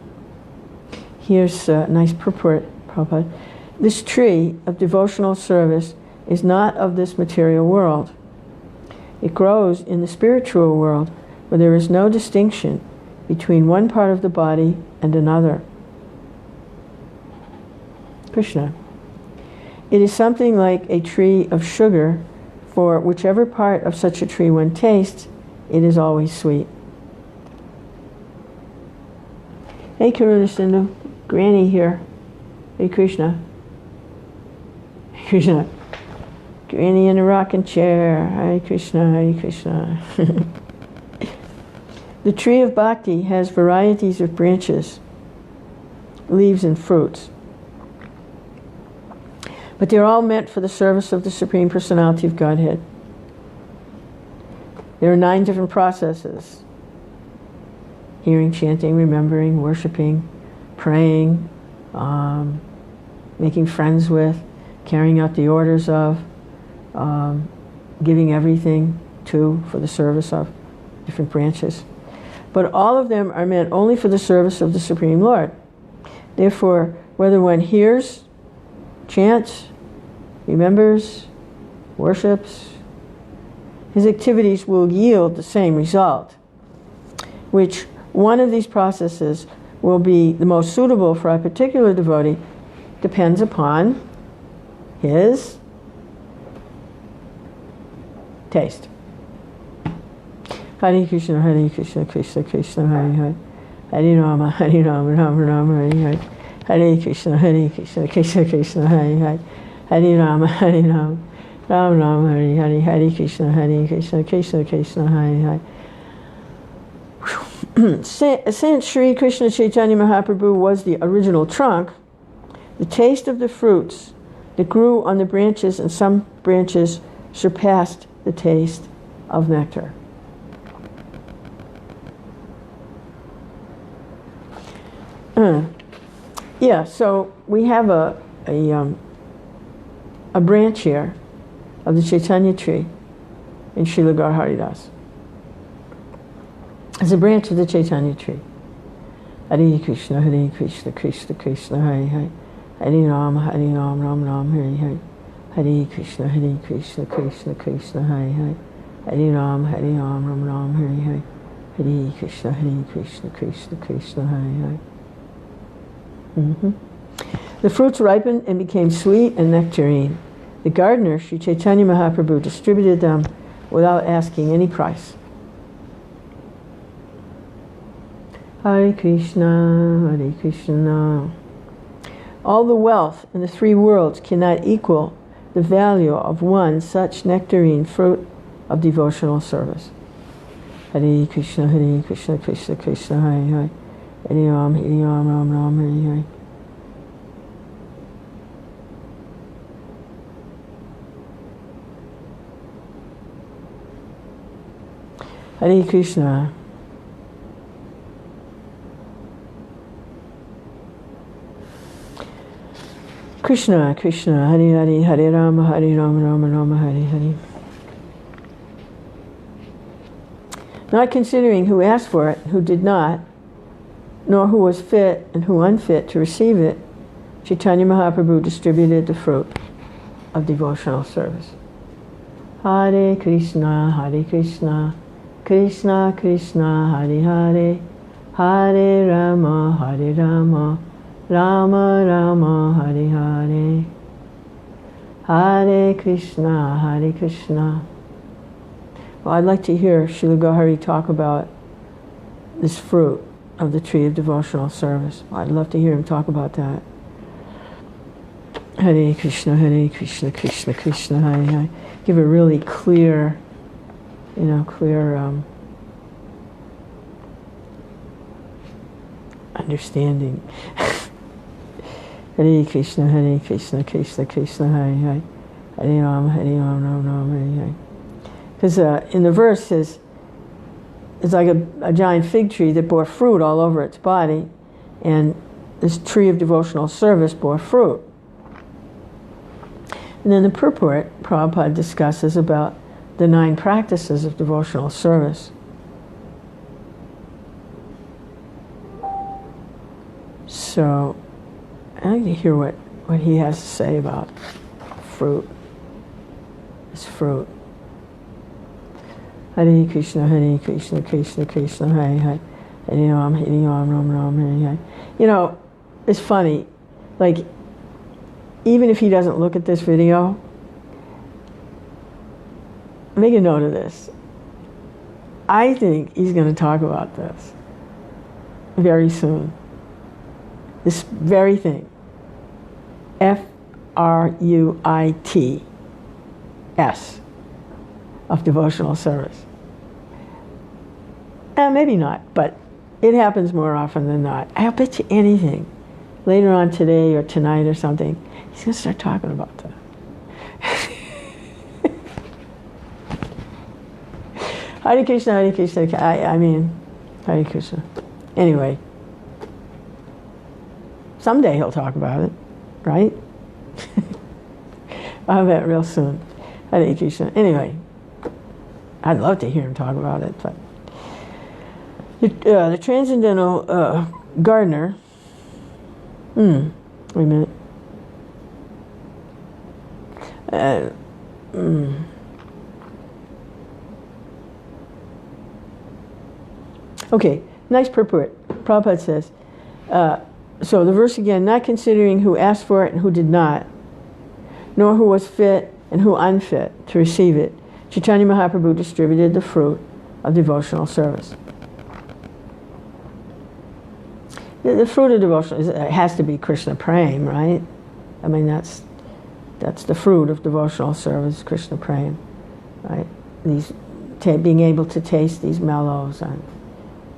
here's a nice purport, Prabhupada. This tree of devotional service is not of this material world. It grows in the spiritual world, where there is no distinction between one part of the body and another. Krishna. It is something like a tree of sugar, for whichever part of such a tree one tastes, it is always sweet. Hey Karuna Sindhu, Granny here. Hey Krishna. Krishna. Granny in a rocking chair. Hare Krishna, Hare Krishna. The tree of bhakti has varieties of branches, leaves, and fruits. But they're all meant for the service of the Supreme Personality of Godhead. There are 9 different processes: hearing, chanting, remembering, worshiping, praying, making friends with, carrying out the orders of, giving everything to for the service of different branches. But all of them are meant only for the service of the Supreme Lord. Therefore, whether one hears, chants, remembers, worships, his activities will yield the same result. Which one of these processes will be the most suitable for a particular devotee depends upon his taste. Hare Krishna, Krishna Krishna, Hare Hare. Hare Rama, Rama Rama, Hare Hare. Hare Krishna, Krishna Krishna, Hare Hare. Hare Rama, Rama Rama, Hare Hare. Hare Krishna, Krishna Krishna, Hare Hare. Since Sri Krishna Chaitanya Mahaprabhu was the original trunk, the taste of the fruits that grew on the branches, and some branches surpassed the taste of nectar. Yeah, so we have a branch here of the Chaitanya tree in Srila Gaur Haridas. It's a branch of the Chaitanya tree. Hare Krishna, Krishna Krishna, Hare Hare. Hare Ram, Ram Ram, Hare Hare. Hare Krishna, Krishna Krishna, Hare Hare. Hare Ram, Ram Ram, Hare Hare. Hare Krishna, Krishna Krishna, Hare Hare. The fruits ripened and became sweet and nectarine. The gardener, Sri Chaitanya Mahaprabhu, distributed them without asking any price. Hare Krishna, Hare Krishna. All the wealth in the 3 worlds cannot equal the value of one such nectarine fruit of devotional service. Hare Krishna, Krishna Krishna, Hare Hare. Hare Ram, Ram Ram, Hare Hare. Hare Krishna. Krishna, Krishna, Hare Hare, Hare Rama, Rama Rama, Hare Hare. Not considering who asked for it, who did not, nor who was fit and who unfit to receive it, Chaitanya Mahaprabhu distributed the fruit of devotional service. Hare Krishna, Krishna Krishna, Hare Hare, Hare Rama, Rama Rama, Hare Hare. Hare Krishna. Well, I'd like to hear Srila Gauri talk about this fruit of the tree of devotional service. I'd love to hear him talk about that. Hare Krishna, Krishna Krishna, Hare Hare. Give a really clear, understanding. Hare Krishna, Krishna Krishna, Hare Hare. Hare Ram, Ram Ram, Hare Hare. Because in the verse says, it's like a giant fig tree that bore fruit all over its body, and this tree of devotional service bore fruit. And then the purport, Prabhupada discusses about the 9 practices of devotional service. So, I like to hear what he has to say about fruit. This fruit. Hare Krishna, Krishna Krishna, Hare Hare, Hare Ram, Ram Ram, Hare Hare. You know, it's funny, like, even if he doesn't look at this video, make a note of this. I think he's going to talk about this very soon. This very thing. F-R-U-I-T-S of devotional service. Maybe not, but it happens more often than not. I'll bet you anything. Later on today or tonight or something, he's going to start talking about that. Hare Krishna, Hare Krishna. I mean, Hare Krishna. Anyway, someday he'll talk about it, right? I'll bet real soon. Hare Krishna. Anyway, I'd love to hear him talk about it, but the transcendental gardener. Wait a minute. Okay, nice purport. Prabhupada says, so the verse again, not considering who asked for it and who did not, nor who was fit and who unfit to receive it, Chaitanya Mahaprabhu distributed the fruit of devotional service. The fruit of devotion has to be Krishna Prem, right? I mean, that's the fruit of devotional service, Krishna Prem, right? Being able to taste these mellows and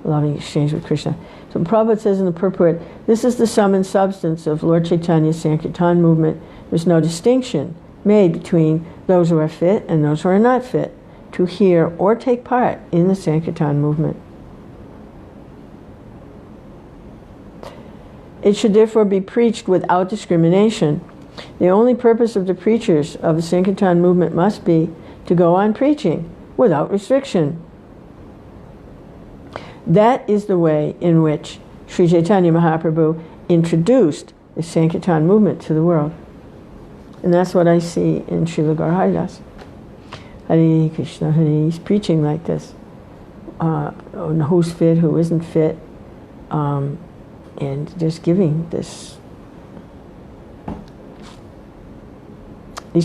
loving exchange with Krishna. So Prabhupada says in the purport, this is the sum and substance of Lord Chaitanya's Sankirtan movement. There's no distinction made between those who are fit and those who are not fit to hear or take part in the Sankirtan movement. It should therefore be preached without discrimination. The only purpose of the preachers of the Sankirtan movement must be to go on preaching without restriction. That is the way in which Sri Chaitanya Mahaprabhu introduced the Sankirtan movement to the world. And that's what I see in Srila Haridas. Hare Krishna, Hare, he's preaching like this. Who's fit, who isn't fit, and just giving these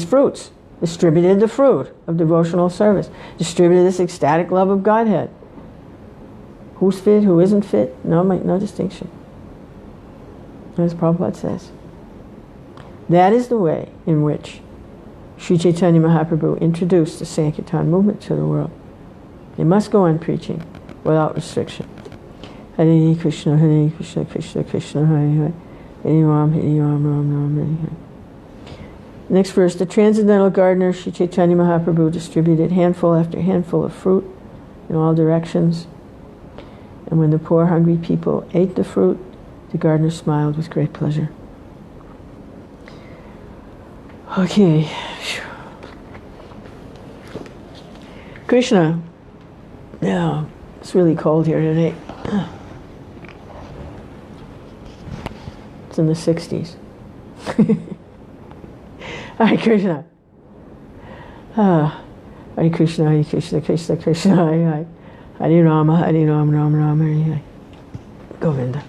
fruits. Distributed the fruit of devotional service. Distributed this ecstatic love of Godhead. Who's fit, who isn't fit, no distinction. As Prabhupada says. That is the way in which Sri Chaitanya Mahaprabhu introduced the Sankirtan movement to the world. They must go on preaching without restriction. Hare Krishna, Krishna Krishna, Hare Hare, Hare Ram, Ram Ram, Hare Hare. Next verse, the transcendental gardener Sri Chaitanya Mahaprabhu distributed handful after handful of fruit in all directions. And when the poor hungry people ate the fruit, the gardener smiled with great pleasure. Okay. Krishna. Yeah, it's really cold here today. It's in the 60s. Hare Krishna. Hare Krishna, Hare Krishna, Krishna Krishna, Hare Hare. Hare Rama, Hare Rama, Rama Rama, Hare Hare. Govinda.